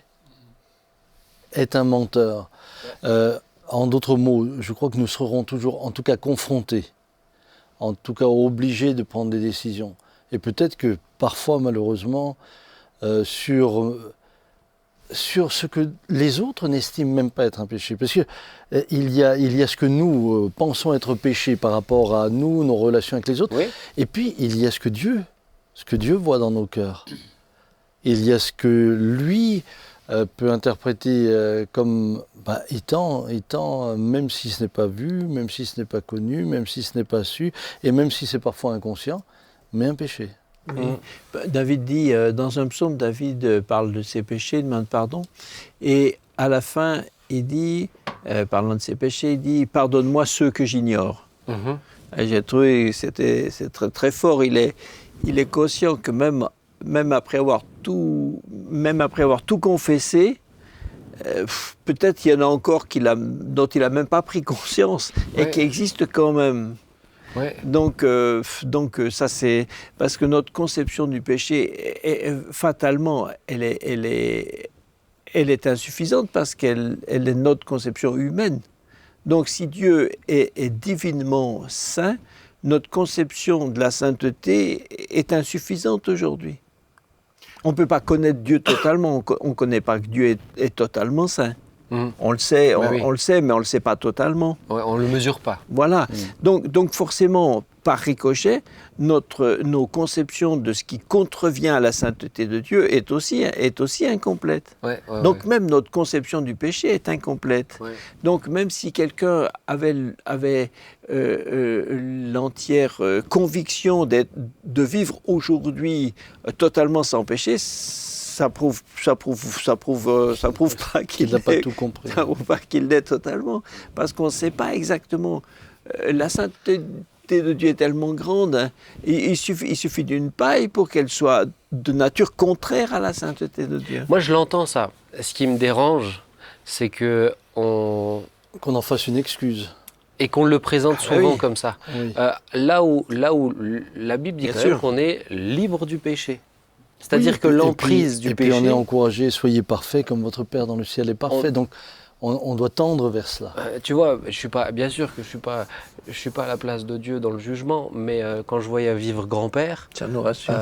est un menteur. En d'autres mots, je crois que nous serons toujours, en tout cas, confrontés, en tout cas obligés de prendre des décisions. Et peut-être que parfois, malheureusement, sur ce que les autres n'estiment même pas être un péché. Parce qu'il y a ce que nous pensons être péché par rapport à nous, nos relations avec les autres. Oui. Et puis, il y a ce que Dieu voit dans nos cœurs. Il y a ce que lui peut interpréter comme étant, même si ce n'est pas vu, même si ce n'est pas connu, même si ce n'est pas su, et même si c'est parfois inconscient, mais un péché. Oui. David dit, dans un psaume, David parle de ses péchés, demande pardon, et à la fin, il dit, parlant de ses péchés, il dit « Pardonne-moi ceux que j'ignore ». J'ai trouvé que c'est très, très fort. Il est conscient que même après avoir tout confessé, peut-être il y en a encore dont il n'a même pas pris conscience et qui existent quand même. Ouais. Donc ça c'est parce que notre conception du péché fatalement elle est insuffisante parce qu'elle est notre conception humaine. Donc si Dieu est divinement saint, notre conception de la sainteté est insuffisante aujourd'hui. On ne peut pas connaître Dieu totalement, on ne connaît pas que Dieu est totalement saint. On le sait, on le sait, mais on ne le sait pas totalement. Ouais, on ne le mesure pas. Voilà. Donc forcément, par ricochet, nos conceptions de ce qui contrevient à la sainteté de Dieu est aussi incomplète. Donc même notre conception du péché est incomplète. Donc même si quelqu'un avait l'entière conviction de vivre aujourd'hui totalement sans péché, ça prouve pas qu'il n'a pas tout compris. Ça prouve pas qu'il l'est totalement, parce qu'on ne sait pas exactement. La sainteté de Dieu est tellement grande, hein, il suffit d'une paille pour qu'elle soit de nature contraire à la sainteté de Dieu. Moi, je l'entends ça. Ce qui me dérange, c'est que qu'on en fasse une excuse. Et qu'on le présente souvent comme ça. Oui. Là où la Bible dit quand même qu'on est libre du péché. C'est-à-dire que l'emprise du péché... Et puis on est encouragé, soyez parfaits comme votre Père dans le ciel est parfait. Donc on doit tendre vers cela. Tu vois, bien sûr que je suis pas à la place de Dieu dans le jugement, mais quand je voyais vivre grand-père... Ça nous rassure.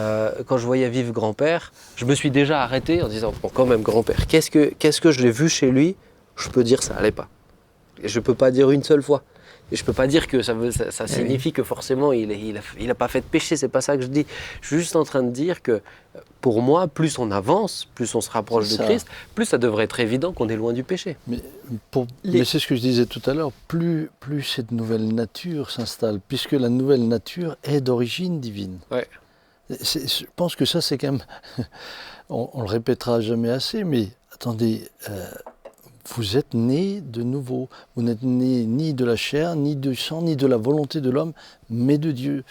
Quand je voyais vivre grand-père, je me suis déjà arrêté en disant, bon, quand même, grand-père, qu'est-ce que je l'ai vu chez lui? Je peux dire ça allait pas. Et je peux pas dire une seule fois. Et je ne peux pas dire que ça signifie que forcément il a pas fait de péché, c'est pas ça que je dis. Je suis juste en train de dire que pour moi, plus on avance, plus on se rapproche de Christ, plus ça devrait être évident qu'on est loin du péché. Mais c'est ce que je disais tout à l'heure, plus cette nouvelle nature s'installe, puisque la nouvelle nature est d'origine divine. Ouais. Je pense que ça c'est quand même, on le répétera jamais assez, mais attendez... vous êtes né de nouveau. Vous n'êtes né ni de la chair, ni du sang, ni de la volonté de l'homme, mais de Dieu.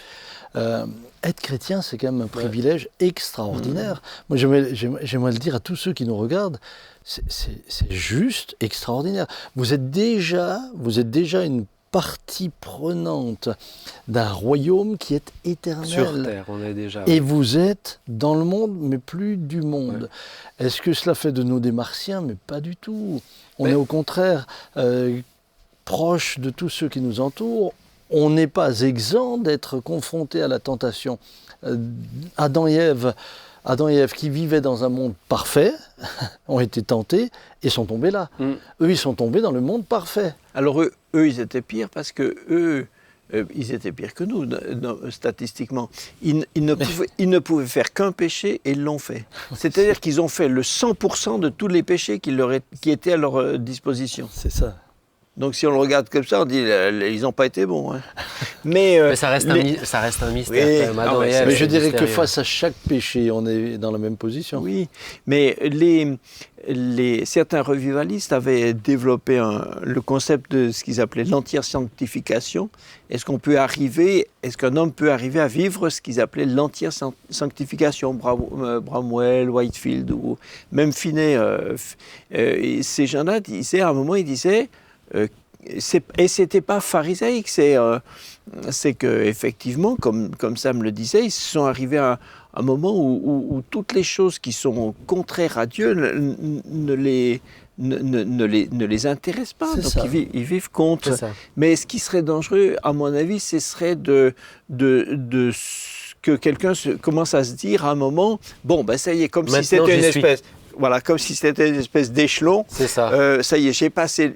Être chrétien, c'est quand même un privilège extraordinaire. Moi, j'aimerais le dire à tous ceux qui nous regardent, c'est juste extraordinaire. Vous êtes déjà une partie prenante d'un royaume qui est éternel. Sur terre, on est déjà. Et vous êtes dans le monde, mais plus du monde. Ouais. Est-ce que cela fait de nous des martiens? Mais pas du tout. On est au contraire proche de tous ceux qui nous entourent. On n'est pas exempt d'être confronté à la tentation. Adam et Ève qui vivaient dans un monde parfait ont été tentés et sont tombés là. Eux, ils sont tombés dans le monde parfait. Alors eux, ils étaient pires parce que eux, ils étaient pires que nous, statistiquement. Ils ne pouvaient faire qu'un péché et ils l'ont fait. C'est-à-dire qu'ils ont fait le 100% de tous les péchés qui étaient à leur disposition. C'est ça. Donc si on le regarde comme ça, on dit ils n'ont pas été bons. Hein. Mais ça reste un mystère. Oui, quand même, mais je dirais que face à chaque péché, on est dans la même position. Oui, mais certains revivalistes avaient développé le concept de ce qu'ils appelaient l'entière sanctification. Est-ce qu'un homme peut arriver à vivre ce qu'ils appelaient l'entière sanctification? Bramwell, Whitefield ou même Finney, ces gens-là disaient, à un moment, ils disaient, et c'était pas pharisiaïque, c'est que effectivement, comme Sam le disait, ils sont arrivés à un moment où toutes les choses qui sont contraires à Dieu ne les intéressent pas. C'est donc ça. ils vivent contre. Mais ce qui serait dangereux, à mon avis, ce serait que quelqu'un commence à se dire à un moment, bon, ben ça y est, comme si c'était une espèce. Voilà, comme si c'était une espèce d'échelon. C'est ça. Ça y est, j'ai passé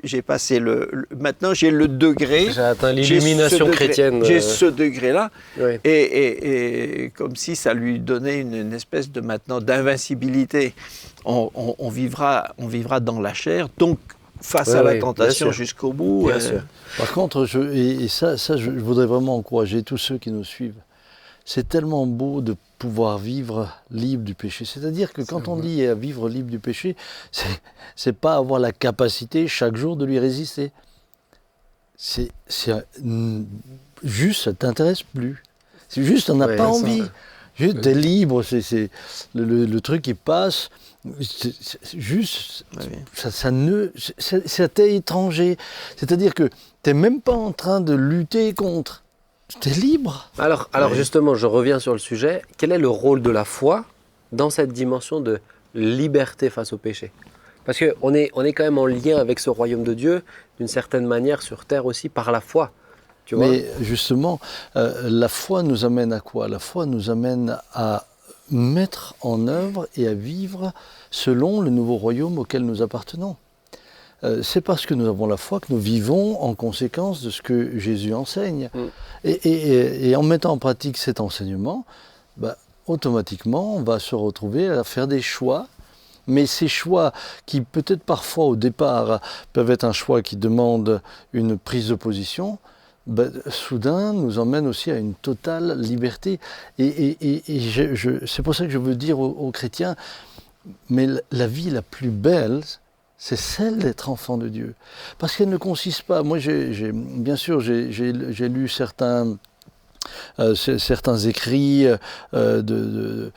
maintenant j'ai le degré. J'ai atteint l'illumination chrétienne. J'ai ce degré-là. Oui. Et comme si ça lui donnait une espèce de maintenant d'invincibilité. On vivra dans la chair, donc face à la tentation jusqu'au bout. Bien sûr. Par contre, je voudrais vraiment encourager tous ceux qui nous suivent. C'est tellement beau de pouvoir vivre libre du péché. C'est-à-dire que quand on dit vivre libre du péché, c'est pas avoir la capacité chaque jour de lui résister. C'est juste, ça t'intéresse plus. C'est juste, on n'a pas envie. Juste, t'es libre, c'est le truc qui passe. Juste, ça t'est étranger. C'est-à-dire que t'es même pas en train de lutter contre. T'es libre. Alors justement, je reviens sur le sujet. Quel est le rôle de la foi dans cette dimension de liberté face au péché? Parce qu'on est quand même en lien avec ce royaume de Dieu, d'une certaine manière, sur terre aussi, par la foi. Tu vois? Mais justement, la foi nous amène à quoi? La foi nous amène à mettre en œuvre et à vivre selon le nouveau royaume auquel nous appartenons. C'est parce que nous avons la foi que nous vivons en conséquence de ce que Jésus enseigne. Et en mettant en pratique cet enseignement, automatiquement, on va se retrouver à faire des choix. Mais ces choix qui, peut-être parfois au départ, peuvent être un choix qui demande une prise de position, soudain nous emmènent aussi à une totale liberté. C'est pour ça que je veux dire aux chrétiens, mais la vie la plus belle, c'est celle d'être enfant de Dieu. Parce qu'elle ne consiste pas... Moi, bien sûr, j'ai lu certains écrits de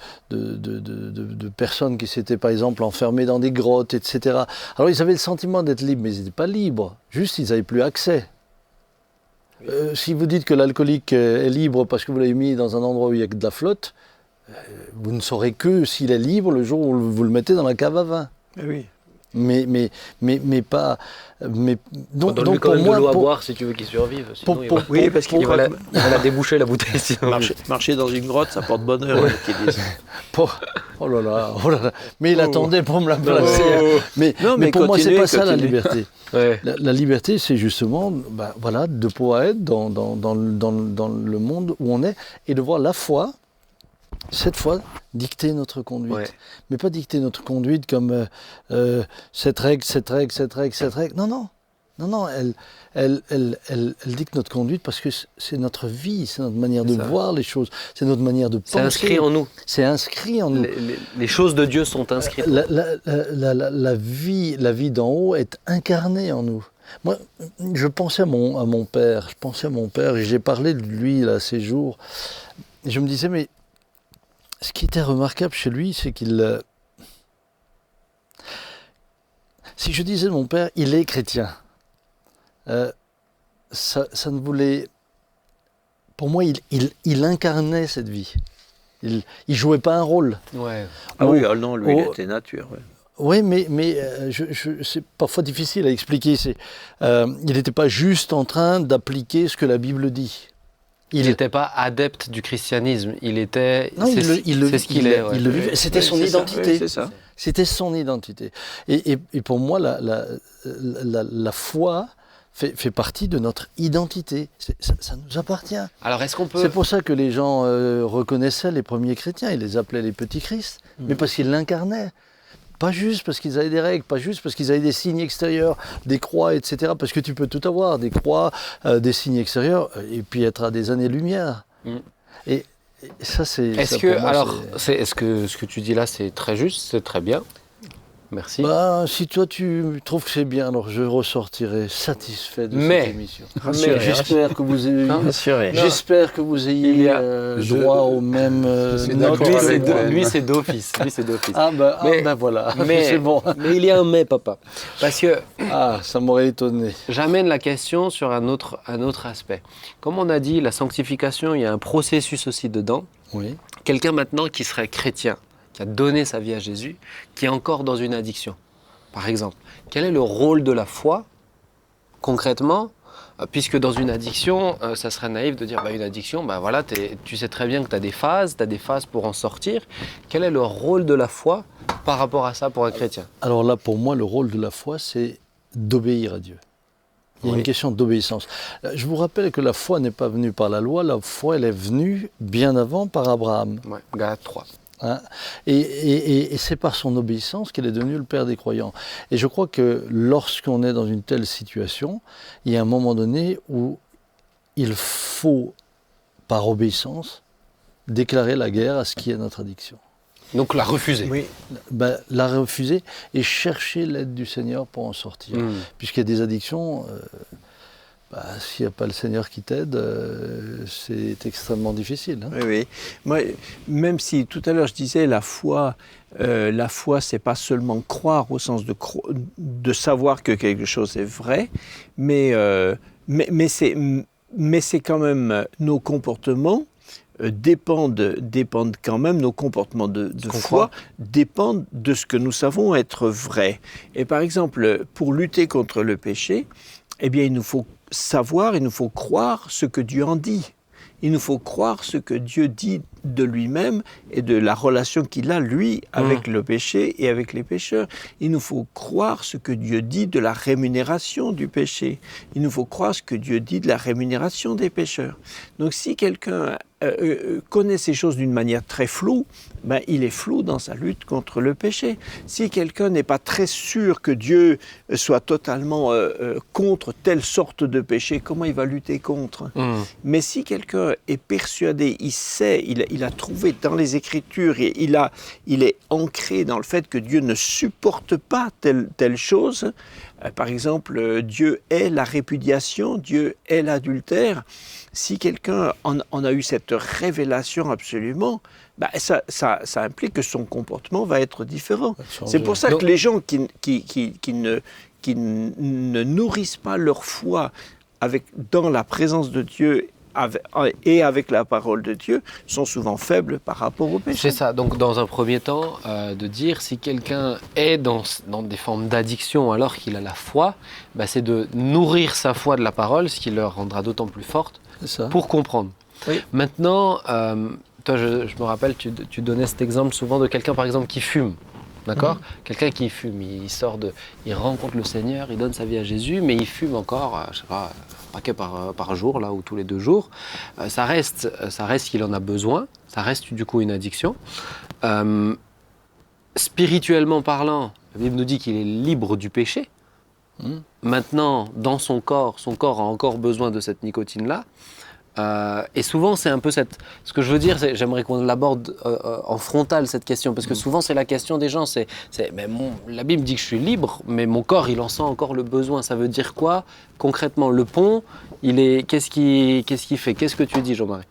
personnes qui s'étaient, par exemple, enfermées dans des grottes, etc. Alors, ils avaient le sentiment d'être libres, mais ils n'étaient pas libres. Juste, ils n'avaient plus accès. Si vous dites que l'alcoolique est libre parce que vous l'avez mis dans un endroit où il y a que de la flotte, vous ne saurez que s'il est libre le jour où vous le mettez dans la cave à vin. Oui. Mais pas. Donc donne-lui quand même de l'eau à boire si tu veux qu'il survive. Sinon, oui, parce qu'il va la déboucher la bouteille. Marcher dans une grotte, ça porte bonheur. Oh là là. Mais il attendait pour me la placer. Mais pour moi, c'est pas ça la liberté. La liberté, c'est justement, de pouvoir être dans le monde où on est et de voir la foi. Cette fois, dicter notre conduite. Mais pas dicter notre conduite comme cette règle. Non, elle dicte notre conduite parce que c'est notre vie, c'est notre manière de voir les choses, c'est notre manière de penser. C'est inscrit en nous. C'est inscrit en nous. Les choses de Dieu sont inscrites. La vie d'en haut est incarnée en nous. Moi, je pensais à mon père, et j'ai parlé de lui là, ces jours. Et je me disais, mais ce qui était remarquable chez lui, c'est qu'il... Si je disais de mon père, il est chrétien, ça ne voulait... Pour moi, il incarnait cette vie. Il jouait pas un rôle. Oui, non, lui, il était nature. Oui, mais c'est parfois difficile à expliquer. Il n'était pas juste en train d'appliquer ce que la Bible dit. Il n'était pas adepte du christianisme, il était... Non, c'est ce qu'il est. Il le vivait. C'était son identité. C'est ça. C'était son identité. Et pour moi, la foi, fait partie de notre identité. Ça nous appartient. Alors, est-ce qu'on peut... C'est pour ça que les gens reconnaissaient les premiers chrétiens, ils les appelaient les petits Christ, mais parce qu'ils l'incarnaient. Pas juste parce qu'ils avaient des règles, pas juste parce qu'ils avaient des signes extérieurs, des croix, etc. Parce que tu peux tout avoir, des croix, des signes extérieurs, et puis être à des années-lumière. Et ça, c'est... Est-ce que ce que tu dis là, c'est très juste, c'est très bien? Merci. Si toi tu trouves que c'est bien, alors je ressortirai satisfait de cette émission. J'espère que vous ayez, j'espère que vous ayez droit au même notes. Lui c'est d'office. Voilà. Mais c'est bon. Mais il y a un mais, papa. Parce que ça m'aurait étonné. J'amène la question sur un autre aspect. Comme on a dit, la sanctification, il y a un processus aussi dedans. Oui. Quelqu'un maintenant qui serait chrétien, qui a donné sa vie à Jésus, qui est encore dans une addiction, par exemple. Quel est le rôle de la foi, concrètement, puisque dans une addiction, ça serait naïf de dire une addiction, voilà, tu sais très bien que tu as des phases pour en sortir. Quel est le rôle de la foi par rapport à ça pour un chrétien? Alors là, pour moi, le rôle de la foi, c'est d'obéir à Dieu. Il y a une question d'obéissance. Je vous rappelle que la foi n'est pas venue par la loi, la foi, elle est venue bien avant par Abraham. Ouais, Galates 3. Et c'est par son obéissance qu'il est devenu le père des croyants. Et je crois que lorsqu'on est dans une telle situation, il y a un moment donné où il faut, par obéissance, déclarer la guerre à ce qui est notre addiction. Donc la refuser. Oui. La refuser et chercher l'aide du Seigneur pour en sortir. Puisqu'il y a des addictions... s'il n'y a pas le Seigneur qui t'aide, c'est extrêmement difficile. Hein. Oui. Moi, même si tout à l'heure je disais la foi, c'est pas seulement croire au sens de savoir que quelque chose est vrai, mais c'est quand même nos comportements dépendent quand même, nos comportements de foi dépendent de ce que nous savons être vrai. Et par exemple, pour lutter contre le péché, eh bien, il nous faut savoir, il nous faut croire ce que Dieu en dit. Il nous faut croire ce que Dieu dit de lui-même et de la relation qu'il a, lui, avec le péché et avec les pécheurs. Il nous faut croire ce que Dieu dit de la rémunération du péché. Il nous faut croire ce que Dieu dit de la rémunération des pécheurs. Donc si quelqu'un connaît ces choses d'une manière très floue, il est flou dans sa lutte contre le péché. Si quelqu'un n'est pas très sûr que Dieu soit totalement contre telle sorte de péché, comment il va lutter contre? Mais si quelqu'un est persuadé, il sait, il a trouvé dans les Écritures, et il est ancré dans le fait que Dieu ne supporte pas telle chose. Par exemple, Dieu est la répudiation, Dieu est l'adultère. Si quelqu'un en a eu cette révélation absolument, ça implique que son comportement va être différent. C'est pour ça que les gens qui ne nourrissent pas leur foi dans la présence de Dieu et avec la parole de Dieu sont souvent faibles par rapport au péché. C'est ça, donc dans un premier temps, de dire si quelqu'un est dans des formes d'addiction alors qu'il a la foi, c'est de nourrir sa foi de la parole, ce qui le rendra d'autant plus forte pour comprendre. Oui. Maintenant, toi je me rappelle, tu donnais cet exemple souvent de quelqu'un par exemple qui fume. D'accord ? Quelqu'un qui fume, il rencontre le Seigneur, il donne sa vie à Jésus, mais il fume encore, je sais pas, un paquet par jour, là, ou tous les 2 jours. Ça reste qu'il en a besoin, ça reste du coup une addiction. Spirituellement parlant, la Bible nous dit qu'il est libre du péché. Maintenant, dans son corps a encore besoin de cette nicotine-là. Et souvent, c'est un peu ce que je veux dire, j'aimerais qu'on l'aborde en frontal, cette question, parce que souvent, c'est la question des gens, la Bible dit que je suis libre, mais mon corps, il en sent encore le besoin. Ça veut dire quoi, concrètement? Le pont, qu'est-ce qu'il fait? Qu'est-ce que tu dis, Jean-Marie?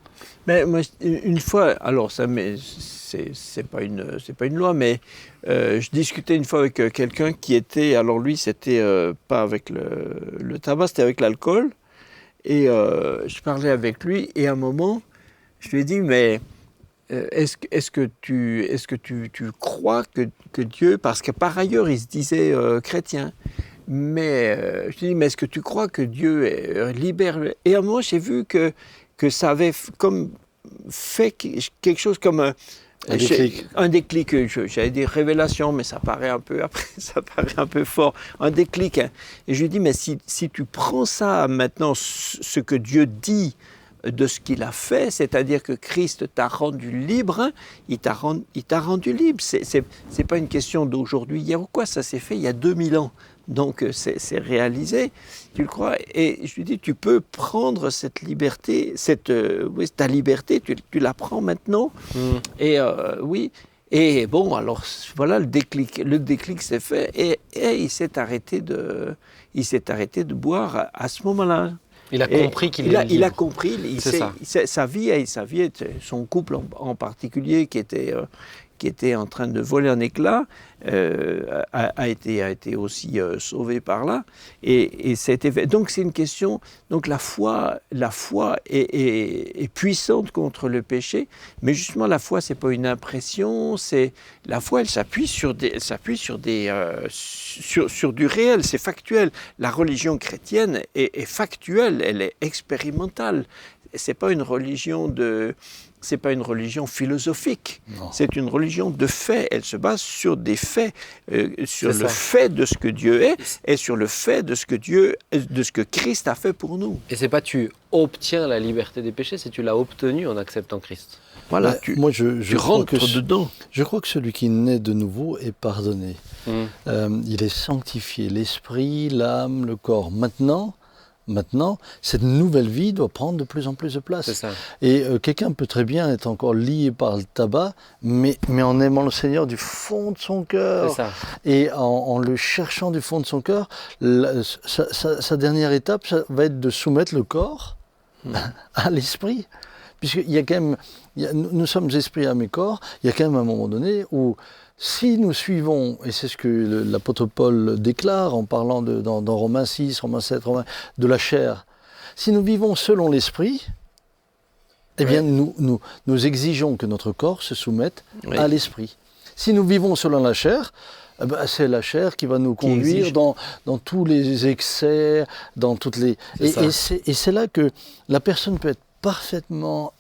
Mais moi, une fois, alors c'est pas une loi, mais je discutais une fois avec quelqu'un qui était, alors lui, c'était pas avec le tabac, c'était avec l'alcool. Et je parlais avec lui, et à un moment, je lui ai dit, mais est-ce que tu crois que Dieu, parce que par ailleurs, il se disait chrétien, mais je lui ai dit, mais est-ce que tu crois que Dieu libère? Et à un moment, j'ai vu que ça avait comme fait quelque chose comme Un déclic, j'allais dire révélation, mais ça paraît un peu après, ça paraît un peu fort. Un déclic. Hein. Et je lui dis, mais si tu prends ça maintenant, ce que Dieu dit de ce qu'il a fait, c'est-à-dire que Christ t'a rendu libre, hein, il t'a rendu libre. C'est pas une question d'aujourd'hui, hier ou quoi, ça s'est fait il y a 2000 ans. Donc c'est réalisé, tu le crois. Et je lui dis, tu peux prendre cette liberté, ta liberté, tu la prends maintenant. Et oui. Et bon, alors voilà, le déclic s'est fait et il s'est arrêté de boire à ce moment-là. Il a compris qu'il est libre. Il a compris, sa vie, son couple en particulier qui était en train de voler en éclats, a été aussi sauvé par là. Et donc c'est une question. Donc la foi est puissante contre le péché, mais justement la foi c'est pas une impression. La foi elle s'appuie sur du réel, c'est factuel. La religion chrétienne est factuelle, elle est expérimentale. C'est pas une religion philosophique, c'est une religion de faits. Elle se base sur des faits, sur le fait de ce que Dieu est et sur le fait de ce que Christ a fait pour nous. Et c'est pas tu obtiens la liberté des péchés, c'est tu l'as obtenue en acceptant Christ. Voilà, tu rentres dedans. Je crois que celui qui naît de nouveau est pardonné. Il est sanctifié, l'esprit, l'âme, le corps. Maintenant, cette nouvelle vie doit prendre de plus en plus de place. C'est ça. Et quelqu'un peut très bien être encore lié par le tabac, mais en aimant le Seigneur du fond de son cœur. C'est ça. Et en le cherchant du fond de son cœur, sa dernière étape, ça va être de soumettre le corps à l'esprit. Puisqu'il y a quand même, nous sommes esprit, âme et corps, il y a quand même un moment donné où si nous suivons, et c'est ce que l'apôtre Paul déclare en parlant dans Romains 6, Romains 7, de la chair, si nous vivons selon l'esprit, eh bien nous exigeons que notre corps se soumette à l'esprit. Si nous vivons selon la chair, c'est la chair qui va nous conduire dans tous les excès, dans toutes les... Et c'est là que la personne peut être parfaitement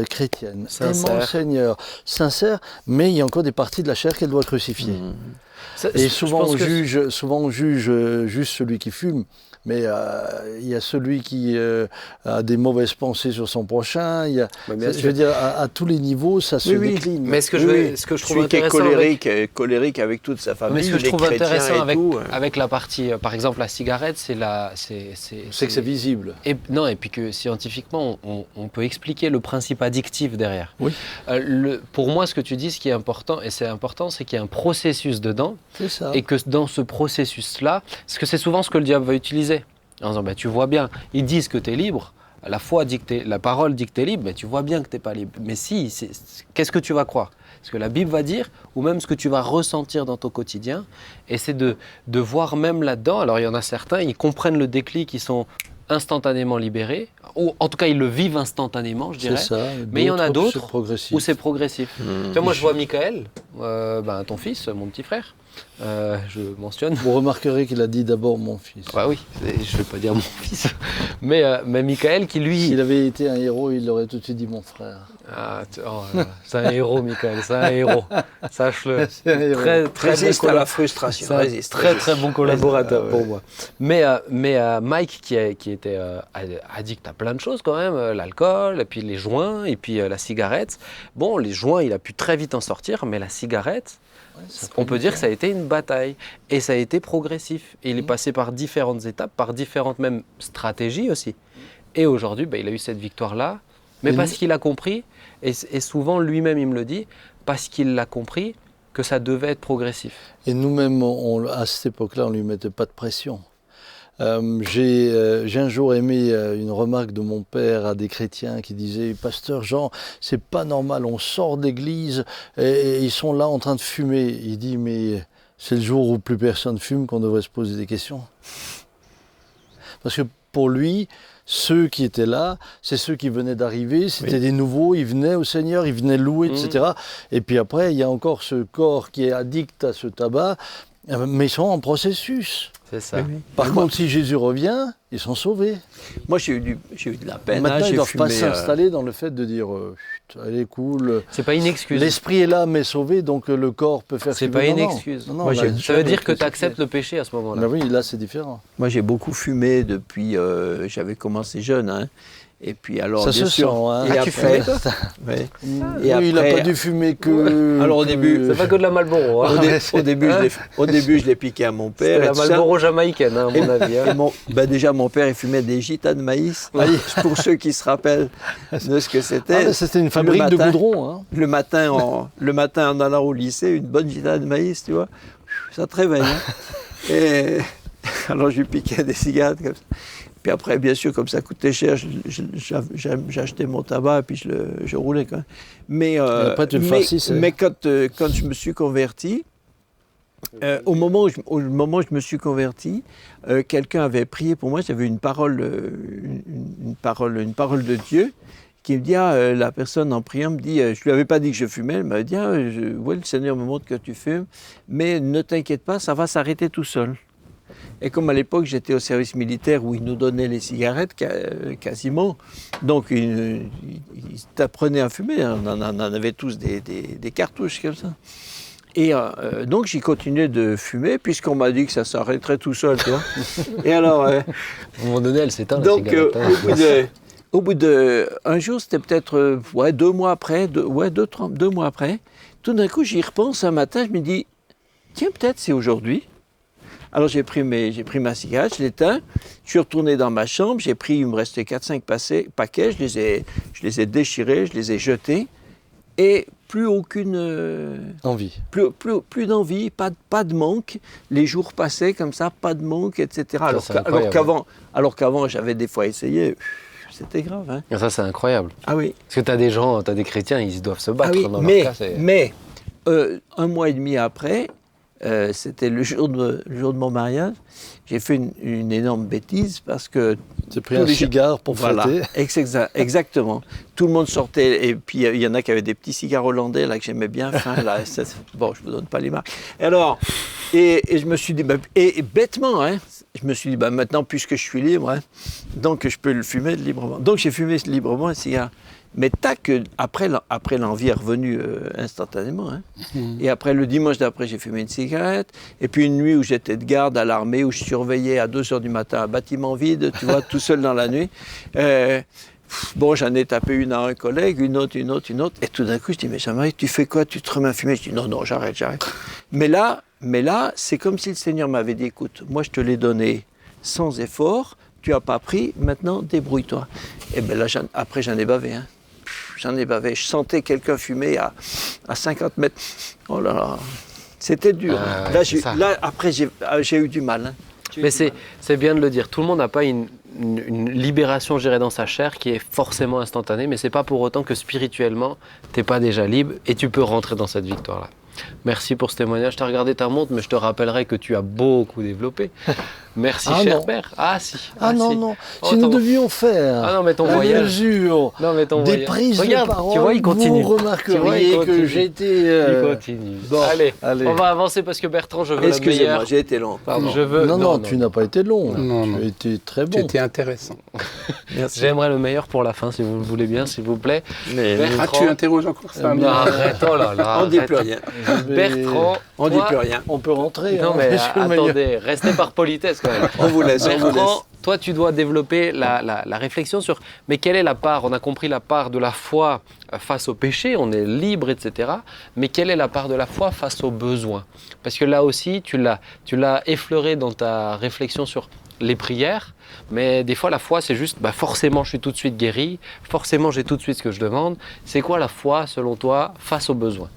chrétienne, aimant le Seigneur, sincère, mais il y a encore des parties de la chair qu'elle doit crucifier. Et souvent on juge juste celui qui fume, mais il y a celui qui a des mauvaises pensées sur son prochain. Je veux dire, à tous les niveaux, ça se décline. Mais ce que je trouve intéressant, colérique avec toute sa famille, mais ce que je trouve intéressant avec la partie, par exemple, la cigarette, c'est que c'est visible. Et puis que scientifiquement, on peut expliquer le principe addictif derrière. Oui. Pour moi, ce que tu dis, ce qui est important, et c'est important, c'est qu'il y a un processus dedans. C'est ça. Et que dans ce processus-là, parce que c'est souvent ce que le diable va utiliser. En disant, tu vois bien, ils disent que tu es libre, la parole dit que tu es libre, mais tu vois bien que tu n'es pas libre. Mais qu'est-ce que tu vas croire ? Ce que la Bible va dire, ou même ce que tu vas ressentir dans ton quotidien. Et c'est de voir même là-dedans, alors il y en a certains, ils comprennent le déclic, ils sont instantanément libérés, ou en tout cas ils le vivent instantanément, je dirais. C'est ça, mais il y en a d'autres où c'est progressif. Tu vois, moi je vois Michael, ton fils, mon petit frère, je mentionne. Vous remarquerez qu'il a dit d'abord mon fils. Oui, je ne vais pas dire mon fils, mais Michael qui lui... S'il avait été un héros, il aurait tout de suite dit mon frère. C'est un héros, Michael, c'est un héros. Sache-le. Résiste à la frustration. Très bon collaborateur pour moi. Mais Mike qui était addict à plein de choses quand même, l'alcool, et puis les joints, et puis la cigarette. Bon, les joints, il a pu très vite en sortir, mais la cigarette, on peut dire que ça a été une bataille. Et ça a été progressif. Et il est passé par différentes étapes, par différentes même stratégies aussi. Et aujourd'hui, il a eu cette victoire-là, mais parce qu'il a compris, et souvent lui-même il me le dit, parce qu'il l'a compris que ça devait être progressif. Et nous-mêmes, à cette époque-là, on ne lui mettait pas de pression. J'ai un jour aimé une remarque de mon père à des chrétiens qui disaient « Pasteur Jean, c'est pas normal, on sort d'église et ils sont là en train de fumer. » Il dit « Mais c'est le jour où plus personne fume qu'on devrait se poser des questions. » Parce que pour lui, ceux qui étaient là, c'est ceux qui venaient d'arriver, c'était des nouveaux, ils venaient au Seigneur, ils venaient louer, etc. Et puis après, il y a encore ce corps qui est addict à ce tabac. Mais ils sont en processus. C'est ça. Oui. Par contre, si Jésus revient, ils sont sauvés. Moi, j'ai eu de la peine. Maintenant, ils ne doivent fumé, pas s'installer dans le fait de dire elle est cool. C'est pas une excuse. L'esprit est là, mais sauvé, donc le corps peut faire ce C'est qu'il pas veut. une Non, excuse. non, Moi, là, Ça veut dire que jamais tu acceptes le péché à ce moment-là. Ben oui, là, c'est différent. Moi, j'ai beaucoup fumé depuis. J'avais commencé jeune. Hein. Et puis, alors, Ça bien se sûr. sent, hein. Et Ah, tu après, fumais, toi ouais. Oui, Et il n'a après- pas dû fumer que. Alors, au début, C'est pas que de la Marlboro. Hein. Au début, je l'ai piqué à mon père. C'est et la tout ça. Marlboro jamaïcaine, hein, à mon avis. hein. Et déjà, mon père, il fumait des gitas de maïs. Pour ceux qui se rappellent de ce que c'était. Ah, mais c'était une fabrique de goudron. Hein. Le matin, en allant au lycée, une bonne gita de maïs, tu vois, ça te réveille. Hein. Et alors, je lui piquais des cigarettes comme ça. Puis après, bien sûr, comme ça coûtait cher, j'achetais mon tabac et puis je roulais quand même. Mais, après, tu le farcissais. mais quand je me suis converti, au moment où je me suis converti, quelqu'un avait prié pour moi. J'avais une parole de Dieu qui me dit, la personne en priant me dit, je lui avais pas dit que je fumais, elle m'a dit, ouais, le Seigneur me montre que tu fumes, mais ne t'inquiète pas, ça va s'arrêter tout seul. Et comme à l'époque j'étais au service militaire où ils nous donnaient les cigarettes quasiment, donc ils t'apprenaient à fumer, on en avait tous des cartouches comme ça. Et donc j'ai continué de fumer puisqu'on m'a dit que ça s'arrêterait tout seul, tu vois. Et alors, À un moment donné, elle s'éteint. la donc cigarette, hein. au bout de un jour, c'était peut-être 2 mois après, 2 mois après, tout d'un coup j'y repense un matin, je me dis, tiens, peut-être c'est aujourd'hui. Alors j'ai pris ma cigarette, je l'éteins, je suis retourné dans ma chambre, il me restait 4-5 paquets, je les ai déchirés, je les ai jetés, et plus aucune Envie. plus d'envie, pas de manque. Les jours passaient comme ça, pas de manque, etc. c'est incroyable. Alors qu'avant, j'avais des fois essayé, c'était grave. Hein. Et ça, c'est incroyable. Ah oui. Parce que tu as des gens, tu as des chrétiens, ils doivent se battre. Ah oui, dans leur cas, c'est- mais 1 mois et demi après, c'était le jour de mon mariage, j'ai fait une énorme bêtise parce que... Tu as pris un cigare pour fêter. Exactement. Tout le monde sortait, et puis il y en a qui avaient des petits cigares hollandais là, que j'aimais bien, fin, là, bon, je ne vous donne pas les marques. Et alors, et je me suis dit, et bêtement, hein, je me suis dit, maintenant, puisque je suis libre, hein, donc je peux le fumer librement. Donc j'ai fumé librement un cigare. Mais après l'envie est revenue instantanément. Hein. Et après, le dimanche d'après, j'ai fumé une cigarette. Et puis une nuit où j'étais de garde à l'armée, où je surveillais à 2h du matin un bâtiment vide, tu vois, tout seul dans la nuit. Bon, j'en ai tapé une à un collègue, une autre. Et tout d'un coup, je dis, mais Jean-Marie, tu fais quoi? Tu te remets à fumer? Je dis, non, j'arrête. Mais là, c'est comme si le Seigneur m'avait dit, écoute, moi, je te l'ai donné sans effort. Tu n'as pas pris, maintenant, débrouille-toi. Et bien là, après, j'en ai bavé. Hein. J'en ai bavé. Je sentais quelqu'un fumer à 50 mètres. Oh là là, c'était dur. Là, après, j'ai eu du mal. Hein. Mais c'est bien de le dire. Tout le monde n'a pas une libération, je dirais, dans sa chair qui est forcément instantanée, mais c'est pas pour autant que spirituellement, tu n'es pas déjà libre et tu peux rentrer dans cette victoire-là. Merci pour ce témoignage. Tu as regardé ta montre, mais je te rappellerai que tu as beaucoup développé. Merci, cher père. Ah si. Non. Oh, Si nous devions faire ton à voyage. mesure des prises Regarde, de parole, tu vois, il continue. vous remarqueriez que j'ai été... Il continue. Bon, allez, on va avancer parce que Bertrand, je veux le meilleur. J'ai été long. Pardon. Je veux... Non, tu n'as pas été long. Non. Tu as été très bon. Tu étais intéressant. Merci. J'aimerais le meilleur pour la fin, si vous le voulez bien, s'il vous plaît. Ah, tu interroges encore ça. Arrête, oh là là. On ne dit plus rien. Bertrand, On ne dit plus rien. On peut rentrer. Non, mais attendez, restez par politesse quand même. On vous laisse. Bertrand, toi, tu dois développer la réflexion sur mais quelle est la part, on a compris la part de la foi face au péché, on est libre, etc. Mais quelle est la part de la foi face aux besoins? Parce que là aussi, tu l'as effleuré dans ta réflexion sur les prières, mais des fois la foi c'est juste forcément je suis tout de suite guéri, forcément j'ai tout de suite ce que je demande. C'est quoi la foi selon toi face aux besoins?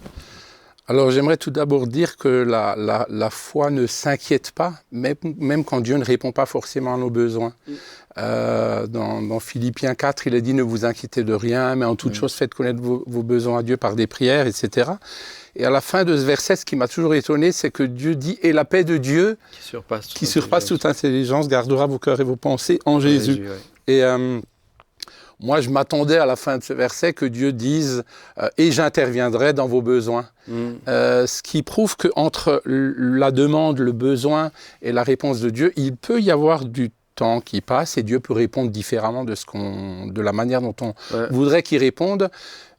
Alors j'aimerais tout d'abord dire que la foi ne s'inquiète pas, même quand Dieu ne répond pas forcément à nos besoins. Dans Philippiens 4, il est dit « Ne vous inquiétez de rien, mais en toute chose faites connaître vos besoins à Dieu par des prières, etc. » Et à la fin de ce verset, ce qui m'a toujours étonné, c'est que Dieu dit « Et la paix de Dieu, qui surpasse toute intelligence, gardera vos cœurs et vos pensées en Jésus. » Et Moi, je m'attendais à la fin de ce verset que Dieu dise « et j'interviendrai dans vos besoins ». Ce qui prouve qu'entre la demande, le besoin et la réponse de Dieu, il peut y avoir du temps qui passe et Dieu peut répondre différemment de la manière dont on voudrait qu'il réponde.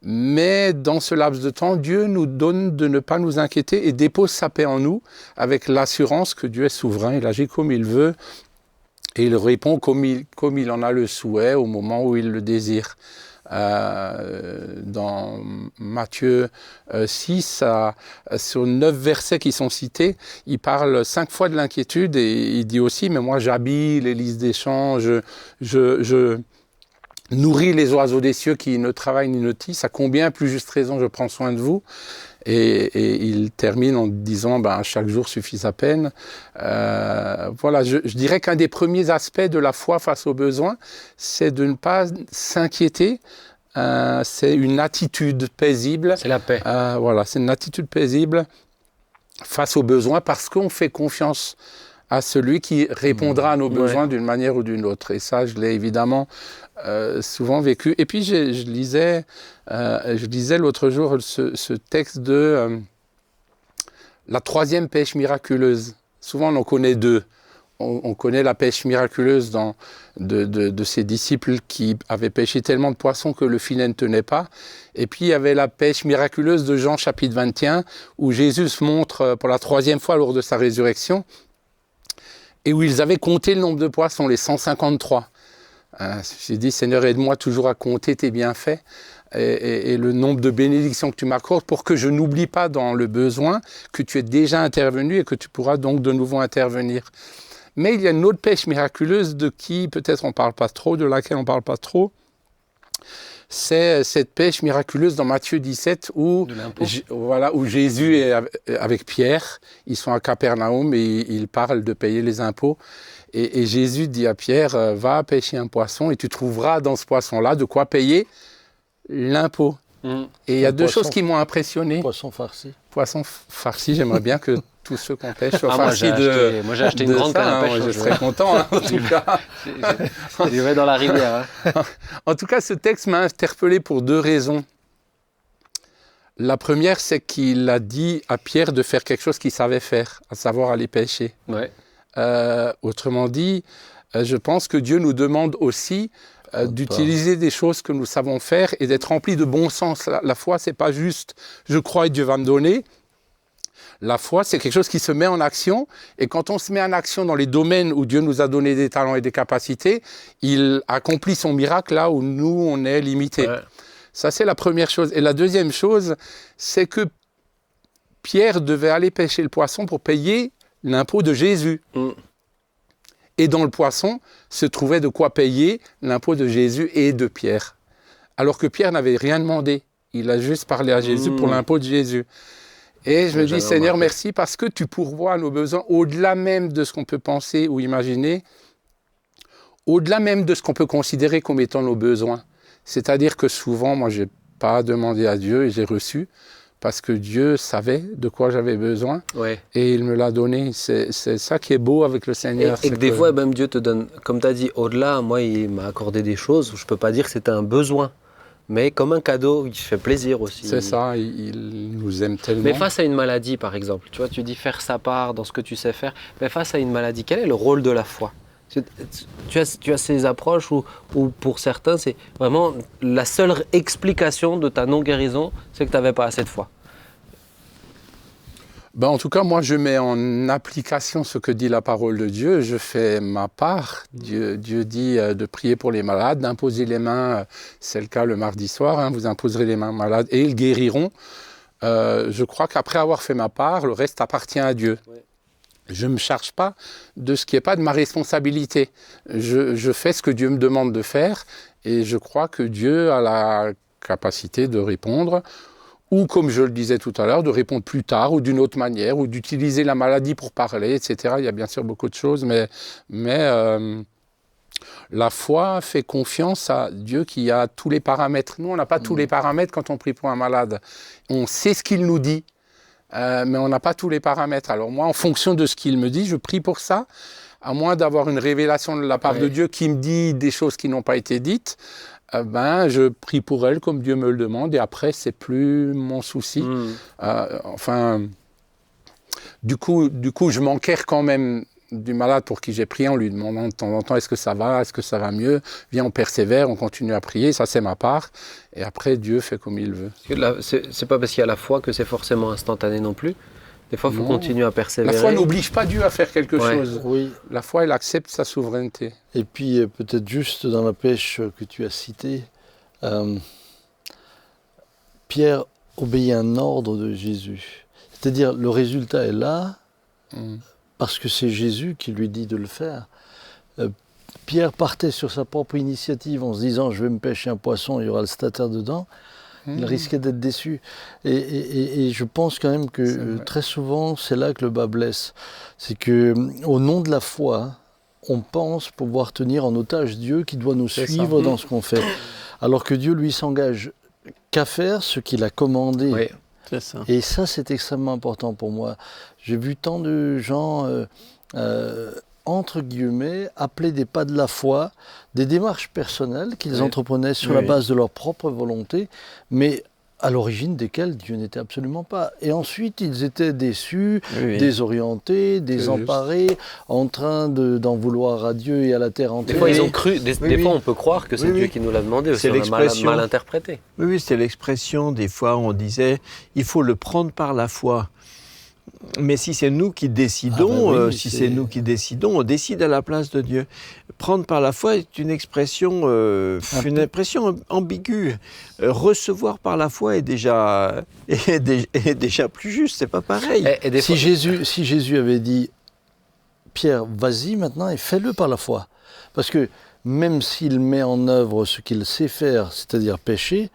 Mais dans ce laps de temps, Dieu nous donne de ne pas nous inquiéter et dépose sa paix en nous avec l'assurance que Dieu est souverain, il agit comme il veut et il répond comme il en a le souhait au moment où il le désire. Dans Matthieu 6, sur 9 versets qui sont cités, il parle 5 fois de l'inquiétude et il dit aussi « mais moi j'habille les lys des champs, je nourris les oiseaux des cieux qui ne travaillent ni ne tissent, à combien plus juste raison je prends soin de vous ?» Et il termine en disant chaque jour suffit sa peine. Voilà, je dirais qu'un des premiers aspects de la foi face aux besoins, c'est de ne pas s'inquiéter. C'est une attitude paisible. C'est la paix. Voilà, c'est une attitude paisible face aux besoins parce qu'on fait confiance à celui qui répondra à nos besoins d'une manière ou d'une autre. Et ça, je l'ai évidemment souvent vécu. Et puis, je lisais l'autre jour ce texte de la 3e pêche miraculeuse. Souvent, on en connaît 2. On connaît la pêche miraculeuse de ces disciples qui avaient pêché tellement de poissons que le filet ne tenait pas. Et puis, il y avait la pêche miraculeuse de Jean, chapitre 21, où Jésus se montre pour la 3e fois lors de sa résurrection, et où ils avaient compté le nombre de poissons, les 153. J'ai dit, Seigneur, aide-moi toujours à compter tes bienfaits et le nombre de bénédictions que tu m'accordes pour que je n'oublie pas dans le besoin que tu es déjà intervenu et que tu pourras donc de nouveau intervenir. Mais il y a une autre pêche miraculeuse de qui peut-être on ne parle pas trop, de laquelle on ne parle pas trop. C'est cette pêche miraculeuse dans Matthieu 17 où Jésus est avec Pierre. Ils sont à Capernaum et ils parlent de payer les impôts. Et Jésus dit à Pierre, va pêcher un poisson et tu trouveras dans ce poisson-là de quoi payer l'impôt. Et il y a 2 choses qui m'ont impressionné. Poisson farci. Poisson farci, j'aimerais bien que tous ceux qu'on pêche soient farcis moi j'ai acheté une grande canne à pêche. Je serais content, en tout cas. Je vais dans la rivière. En tout cas, ce texte m'a interpellé pour 2 raisons. La première, c'est qu'il a dit à Pierre de faire quelque chose qu'il savait faire, à savoir aller pêcher. Ouais. Autrement dit, je pense que Dieu nous demande aussi d'utiliser des choses que nous savons faire et d'être remplis de bon sens. La foi, c'est pas juste « je crois et Dieu va me donner ». La foi, c'est quelque chose qui se met en action. Et quand on se met en action dans les domaines où Dieu nous a donné des talents et des capacités, il accomplit son miracle là où nous, on est limités. Ouais. Ça, c'est la première chose. Et la deuxième chose, c'est que Pierre devait aller pêcher le poisson pour payer l'impôt de Jésus. Et dans le poisson se trouvait de quoi payer l'impôt de Jésus et de Pierre. Alors que Pierre n'avait rien demandé. Il a juste parlé à Jésus pour l'impôt de Jésus. Et je me dis, Seigneur, merci parce que tu pourvois nos besoins au-delà même de ce qu'on peut penser ou imaginer, au-delà même de ce qu'on peut considérer comme étant nos besoins. C'est-à-dire que souvent, moi, je n'ai pas demandé à Dieu et j'ai reçu parce que Dieu savait de quoi j'avais besoin et il me l'a donné. C'est ça qui est beau avec le Seigneur. Et que des fois, même Dieu te donne, comme tu as dit, au-delà, moi, il m'a accordé des choses où je ne peux pas dire que c'était un besoin. Mais comme un cadeau, il fait plaisir aussi. C'est ça, il nous aime tellement. Mais face à une maladie, par exemple, tu vois, tu dis faire sa part dans ce que tu sais faire, mais face à une maladie, quel est le rôle de la foi ? Tu as ces approches où pour certains, c'est vraiment la seule explication de ta non-guérison, c'est que tu n'avais pas assez de foi. En tout cas, moi, je mets en application ce que dit la parole de Dieu. Je fais ma part. Dieu dit de prier pour les malades, d'imposer les mains. C'est le cas le mardi soir. Vous imposerez les mains aux malades et ils guériront. Je crois qu'après avoir fait ma part, le reste appartient à Dieu. Ouais. Je ne me charge pas de ce qui n'est pas de ma responsabilité. Je fais ce que Dieu me demande de faire et je crois que Dieu a la capacité de répondre. Ou, comme je le disais tout à l'heure, de répondre plus tard ou d'une autre manière, ou d'utiliser la maladie pour parler, etc. Il y a bien sûr beaucoup de choses, mais la foi fait confiance à Dieu qui a tous les paramètres. Nous, on n'a pas tous les paramètres quand on prie pour un malade. On sait ce qu'il nous dit, mais on n'a pas tous les paramètres. Alors moi, en fonction de ce qu'il me dit, je prie pour ça, à moins d'avoir une révélation de la part de Dieu qui me dit des choses qui n'ont pas été dites. je prie pour elle comme Dieu me le demande et après, c'est plus mon souci. Du coup, je m'enquère quand même du malade pour qui j'ai prié en lui demandant de temps en temps est-ce que ça va mieux, viens on persévère, on continue à prier, ça c'est ma part et après Dieu fait comme il veut. C'est pas parce qu'il y a la foi que c'est forcément instantané non plus. Des fois il faut continuer à persévérer. La foi n'oblige pas Dieu à faire quelque chose. Oui. La foi elle accepte sa souveraineté. Et puis peut-être juste dans la pêche que tu as citée, Pierre obéit à un ordre de Jésus. C'est-à-dire le résultat est là parce que c'est Jésus qui lui dit de le faire. Pierre partait sur sa propre initiative en se disant je vais me pêcher un poisson, il y aura le stataire dedans. Il risquait d'être déçu. Et je pense quand même que très souvent c'est là que le bas blesse. C'est qu'au nom de la foi, on pense pouvoir tenir en otage Dieu qui doit nous suivre dans ce qu'on fait. Alors que Dieu lui s'engage qu'à faire ce qu'il a commandé. Oui. C'est ça. Et ça, c'est extrêmement important pour moi. J'ai vu tant de gens, entre guillemets, appeler des pas de la foi, des démarches personnelles qu'ils entreprenaient sur la base de leur propre volonté, mais à l'origine desquelles Dieu n'était absolument pas. Et ensuite, ils étaient déçus, désorientés, désemparés, en train d'en vouloir à Dieu et à la terre entière. Des fois, ils ont cru, des fois, on peut croire que c'est Dieu qui nous l'a demandé aussi, on a mal interprété. Oui, c'est l'expression, des fois, on disait, il faut le prendre par la foi. Mais si c'est nous qui décidons, on décide à la place de Dieu. Prendre par la foi est une expression ambiguë. Recevoir par la foi est déjà plus juste, c'est pas pareil. Si Jésus avait dit Pierre, vas-y maintenant et fais-le par la foi, parce que même s'il met en œuvre ce qu'il sait faire, c'est-à-dire pêcher,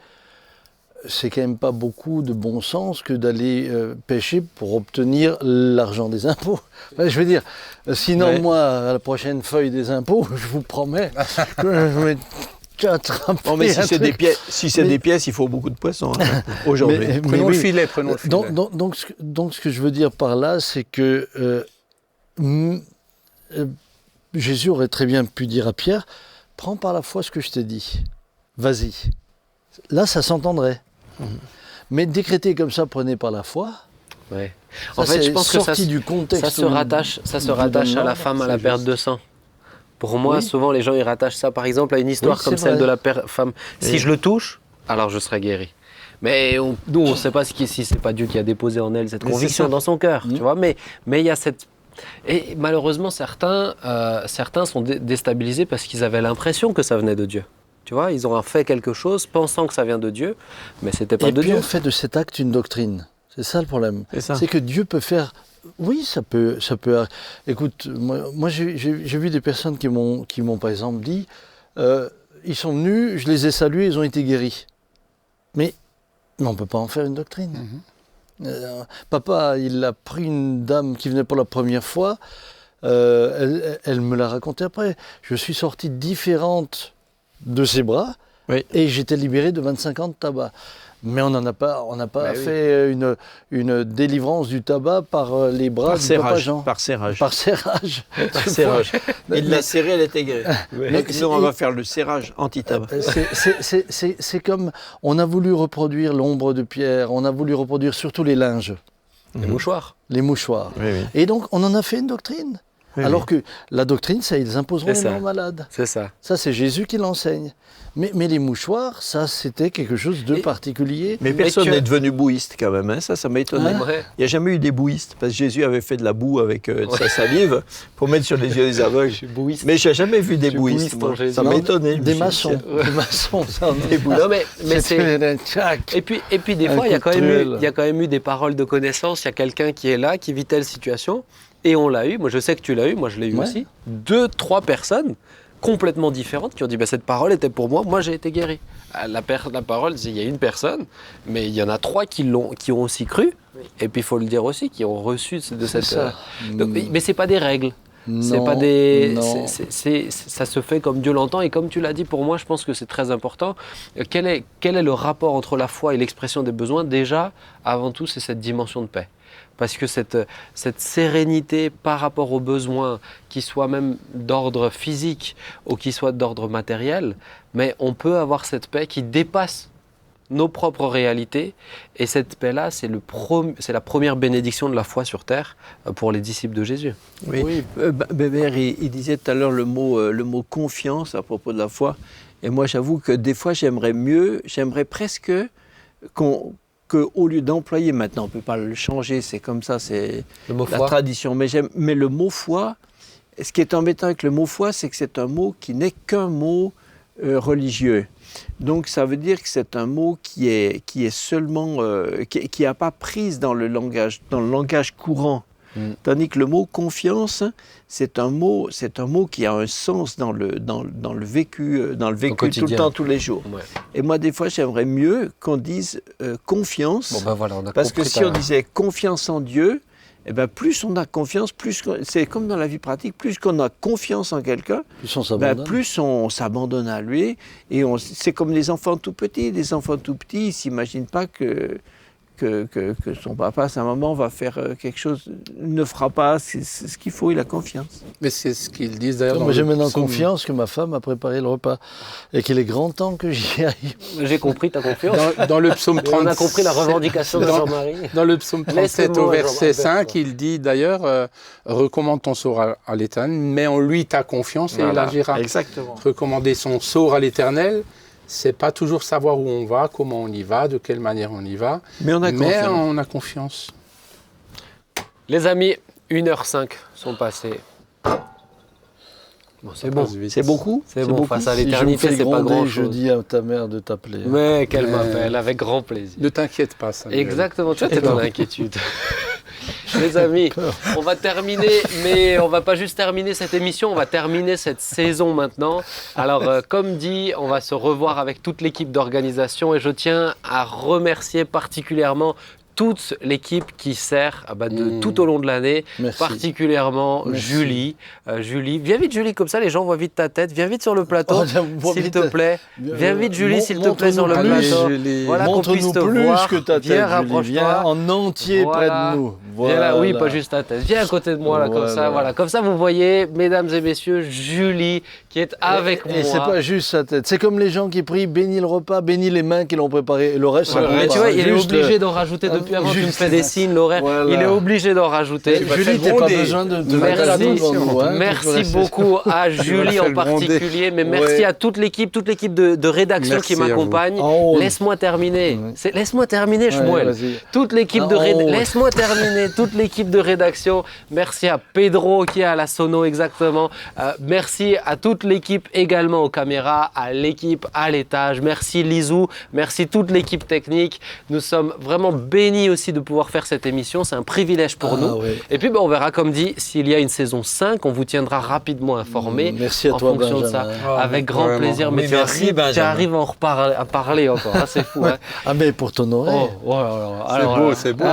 c'est quand même pas beaucoup de bon sens que d'aller pêcher pour obtenir l'argent des impôts. Je veux dire, sinon moi, à la prochaine feuille des impôts, je vous promets que je vais t'attraper. Non, mais si c'est des pièces, il faut beaucoup de poissons aujourd'hui. Prenons le filet. Donc, ce que je veux dire par là, c'est que Jésus aurait très bien pu dire à Pierre, prends par la foi ce que je t'ai dit, vas-y. Là, ça s'entendrait. Mais décréter comme ça, prenez par la foi. Ouais. En fait, je pense que ça se rattache à la femme à la perte de sang. Pour moi, souvent, les gens ils rattachent ça, par exemple, à une histoire comme celle de la femme. Si je le touche, alors je serai guéri. Mais nous, on ne sait pas si c'est pas Dieu qui a déposé en elle cette conviction dans son cœur, tu vois. Mais il y a cette... Et malheureusement, certains sont déstabilisés parce qu'ils avaient l'impression que ça venait de Dieu. Tu vois, ils ont fait quelque chose pensant que ça vient de Dieu, mais c'était pas de Dieu. Et puis on fait de cet acte une doctrine. C'est ça le problème. C'est que Dieu peut faire... Oui, ça peut... Écoute, moi j'ai vu des personnes qui m'ont par exemple dit, ils sont venus, je les ai salués, ils ont été guéris. Mais on ne peut pas en faire une doctrine. Papa, il a pris une dame qui venait pour la première fois, elle me l'a raconté après. Je suis sorti différente de ses bras et j'étais libéré de 25 ans de tabac. Mais on n'a pas fait une délivrance du tabac par les bras du papa Jean. Par serrage. Par serrage. Il l'a serré, elle était guérie. Donc nous, on va faire le serrage anti-tabac. C'est comme, on a voulu reproduire l'ombre de Pierre, on a voulu reproduire surtout les linges. Les mouchoirs. Les mouchoirs. Et donc, on en a fait une doctrine. Alors que la doctrine, ça, ils imposeront les malades. C'est ça. Ça, c'est Jésus qui l'enseigne. Mais les mouchoirs, ça, c'était quelque chose de particulier. Mais personne n'est devenu bouiste quand même. Hein. Ça m'a étonné. Il n'y a jamais eu des bouistes. Parce que Jésus avait fait de la boue avec sa salive pour mettre sur les yeux des aveugles. Mais je n'ai jamais vu des bouistes. Ça m'a étonné. Des maçons. Des maçons, ça. Des bouistes. Non, mais c'est... Et puis des fois, il y a quand même eu des paroles de connaissance. Il y a quelqu'un qui est là, qui vit telle situation. Et on l'a eu, moi je sais que tu l'as eu, moi je l'ai eu aussi. 2-3 personnes complètement différentes qui ont dit cette parole était pour moi, moi j'ai été guéri. La parole, il y a une personne, mais il y en a 3 qui ont aussi cru, et puis il faut le dire aussi, qui ont reçu de cette... Ça. Mais c'est pas des règles. C'est pas des... ça se fait comme Dieu l'entend, et comme tu l'as dit, pour moi je pense que c'est très important. Quel est le rapport entre la foi et l'expression des besoins? Déjà, avant tout, c'est cette dimension de paix. parce que cette sérénité par rapport aux besoins, qu'ils soient même d'ordre physique ou qu'ils soient d'ordre matériel, mais on peut avoir cette paix qui dépasse nos propres réalités. Et cette paix-là, c'est la première bénédiction de la foi sur terre pour les disciples de Jésus. Oui. Bébert, il disait tout à l'heure le mot confiance à propos de la foi. Et moi, j'avoue que des fois, j'aimerais presque qu'au lieu d'employer, maintenant, on ne peut pas le changer, c'est comme ça, c'est la tradition. Mais le mot foi, ce qui est embêtant avec le mot foi, c'est que c'est un mot qui n'est qu'un mot religieux. Donc ça veut dire que c'est un mot qui est seulement qui n'a pas prise dans le langage courant. Tandis que le mot confiance, c'est un mot qui a un sens dans le vécu tout le temps, tous les jours. Ouais. Et moi, des fois, j'aimerais mieux qu'on dise confiance, parce que si on disait confiance en Dieu, eh ben, plus on a confiance, c'est comme dans la vie pratique, plus qu'on a confiance en quelqu'un, plus on s'abandonne à lui. Et c'est comme les enfants tout petits. Les enfants tout petits, ils ne s'imaginent pas que son papa, sa maman va faire quelque chose, ne fera pas ce qu'il faut, il a confiance. Mais c'est ce qu'ils disent d'ailleurs. Moi j'ai maintenant confiance que ma femme a préparé le repas et qu'il est grand temps que j'y aille. J'ai compris ta confiance. Dans le psaume 30, on a compris la revendication de Jean-Marie. Dans le psaume 37 au verset 5, il dit d'ailleurs recommande ton sort à l'Éternel, mets en lui ta confiance et il agira. Exactement. Recommander son sort à l'Éternel, c'est pas toujours savoir où on va, comment on y va, de quelle manière on y va, mais on a confiance. Les amis, 1h05 sont passés. Bon, c'est bon. C'est beaucoup. C'est bon, face à l'éternité, c'est pas grand-chose. Je dis à ta mère de t'appeler. Mais qu'elle m'appelle, avec grand plaisir. Ne t'inquiète pas, Samuel. Exactement, tu es dans l'inquiétude. Les amis, on va terminer, mais on va pas juste terminer cette émission, on va terminer cette saison maintenant. Alors, comme dit, on va se revoir avec toute l'équipe d'organisation et je tiens à remercier particulièrement toute l'équipe qui sert tout au long de l'année, particulièrement Julie. Julie, viens vite Julie, comme ça les gens voient vite ta tête. Viens vite sur le plateau, s'il te plaît. Viens vite Julie, s'il te plaît, sur le plateau. Voilà, qu'on puisse te voir. Que ta tête, viens, rapproche-toi. Viens en entier près de nous. Viens là, oui, pas juste ta tête. Viens à côté de moi, là, comme ça. Voilà. Comme ça, vous voyez, mesdames et messieurs, Julie qui est avec moi. Et c'est pas juste sa tête. C'est comme les gens qui prient, bénis le repas, bénis les mains qui l'ont préparé. Le reste, mais tu vois, il est obligé d'en rajouter depuis avant. Tu me fais des signes, l'horaire. Il est obligé d'en rajouter. Julie, t'as pas besoin de merci beaucoup à Julie en particulier, mais merci à toute l'équipe de rédaction qui m'accompagne. Laisse-moi terminer. Laisse-moi terminer, Shmuel. Toute l'équipe de laisse-moi terminer. Toute l'équipe de rédaction. Merci à Pedro qui est à la sono exactement. Merci à toute l'équipe également aux caméras, à l'équipe à l'étage. Merci Lizou. Merci toute l'équipe technique. Nous sommes vraiment bénis aussi de pouvoir faire cette émission. C'est un privilège pour nous. Oui. Et puis, on verra, comme dit, s'il y a une saison 5, on vous tiendra rapidement informé. Merci à toi, fonction Benjamin. De ça. Avec grand plaisir. Mais tu arrives à parler encore. Hein, c'est fou. Hein. Ah, mais pour ton oreille. C'est beau.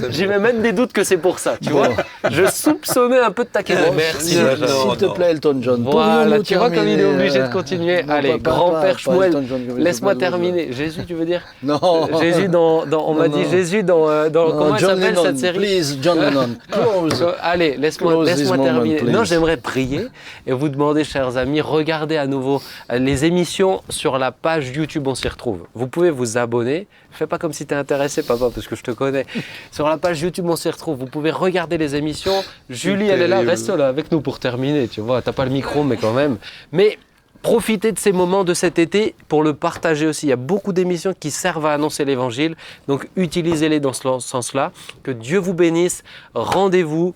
J'ai même des doutes que c'est pour ça. Tu vois, je soupçonnais un peu de taquiner. Merci. S'il te plaît, Elton John. Voilà, tu vois comme il est obligé de continuer. Allez, grand-père Shmuel, laisse-moi terminer. Jésus, tu veux dire? Non. Jésus on m'a dit Jésus dans comment elle s'appelle cette série? Please, John Lennon. Close. Allez, laisse-moi terminer. Non, j'aimerais prier et vous demander, chers amis, regardez à nouveau les émissions sur la page YouTube On s'y retrouve. Vous pouvez vous abonner. Fais pas comme si tu es intéressé, papa, parce que je te connais. Sur la page YouTube On s'y retrouve. Vous pouvez regarder les émissions. Julie, elle est là. Reste là avec nous pour terminer. Tu vois, t'as pas le micro, mais quand même. Mais profitez de ces moments de cet été pour le partager aussi. Il y a beaucoup d'émissions qui servent à annoncer l'évangile. Donc, utilisez-les dans ce sens-là. Que Dieu vous bénisse. Rendez-vous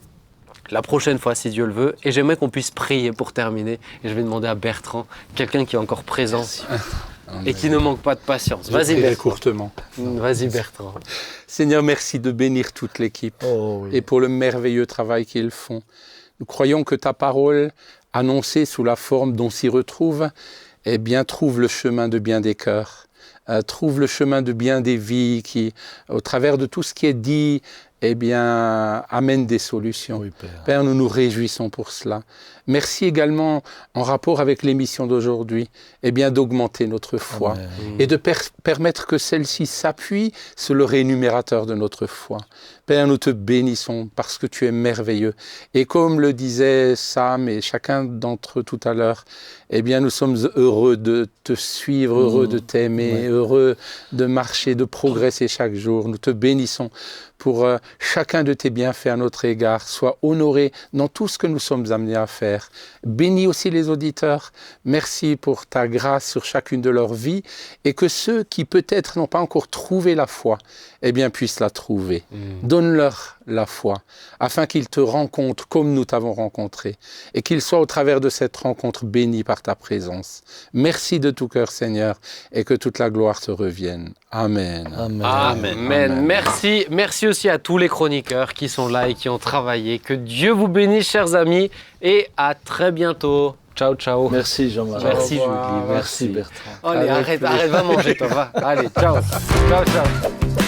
la prochaine fois, si Dieu le veut. Et j'aimerais qu'on puisse prier pour terminer. Et je vais demander à Bertrand, quelqu'un qui est encore présent et qui ne manque pas de patience. Vas-y, Bertrand. Courtement. Vas-y, Bertrand. Seigneur, merci de bénir toute l'équipe et pour le merveilleux travail qu'ils font. Nous croyons que ta parole, annoncée sous la forme dont s'y retrouve, trouve le chemin de bien des cœurs, trouve le chemin de bien des vies qui, au travers de tout ce qui est dit, amène des solutions. Oui, Père, nous nous réjouissons pour cela. Merci également, en rapport avec l'émission d'aujourd'hui, d'augmenter notre foi et de permettre que celle-ci s'appuie sur le rémunérateur de notre foi. Père, nous te bénissons parce que tu es merveilleux. Et comme le disait Sam et chacun d'entre eux tout à l'heure, nous sommes heureux de te suivre, heureux de t'aimer, heureux de marcher, de progresser chaque jour. Nous te bénissons pour chacun de tes bienfaits à notre égard. Sois honoré dans tout ce que nous sommes amenés à faire. Bénis aussi les auditeurs. Merci pour ta grâce sur chacune de leurs vies et que ceux qui peut-être n'ont pas encore trouvé la foi, puissent la trouver. Donne-leur la foi, afin qu'ils te rencontrent comme nous t'avons rencontré, et qu'ils soient au travers de cette rencontre bénis par ta présence. Merci de tout cœur, Seigneur, et que toute la gloire te revienne. Amen. Amen. Amen. Amen. Merci. Merci aussi à tous les chroniqueurs qui sont là et qui ont travaillé. Que Dieu vous bénisse, chers amis, et à très bientôt. Ciao, ciao. Merci Jean-Marie. Merci Julie. Merci Bertrand. Allez, arrête, va manger toi, va. Allez, ciao. Ciao, ciao.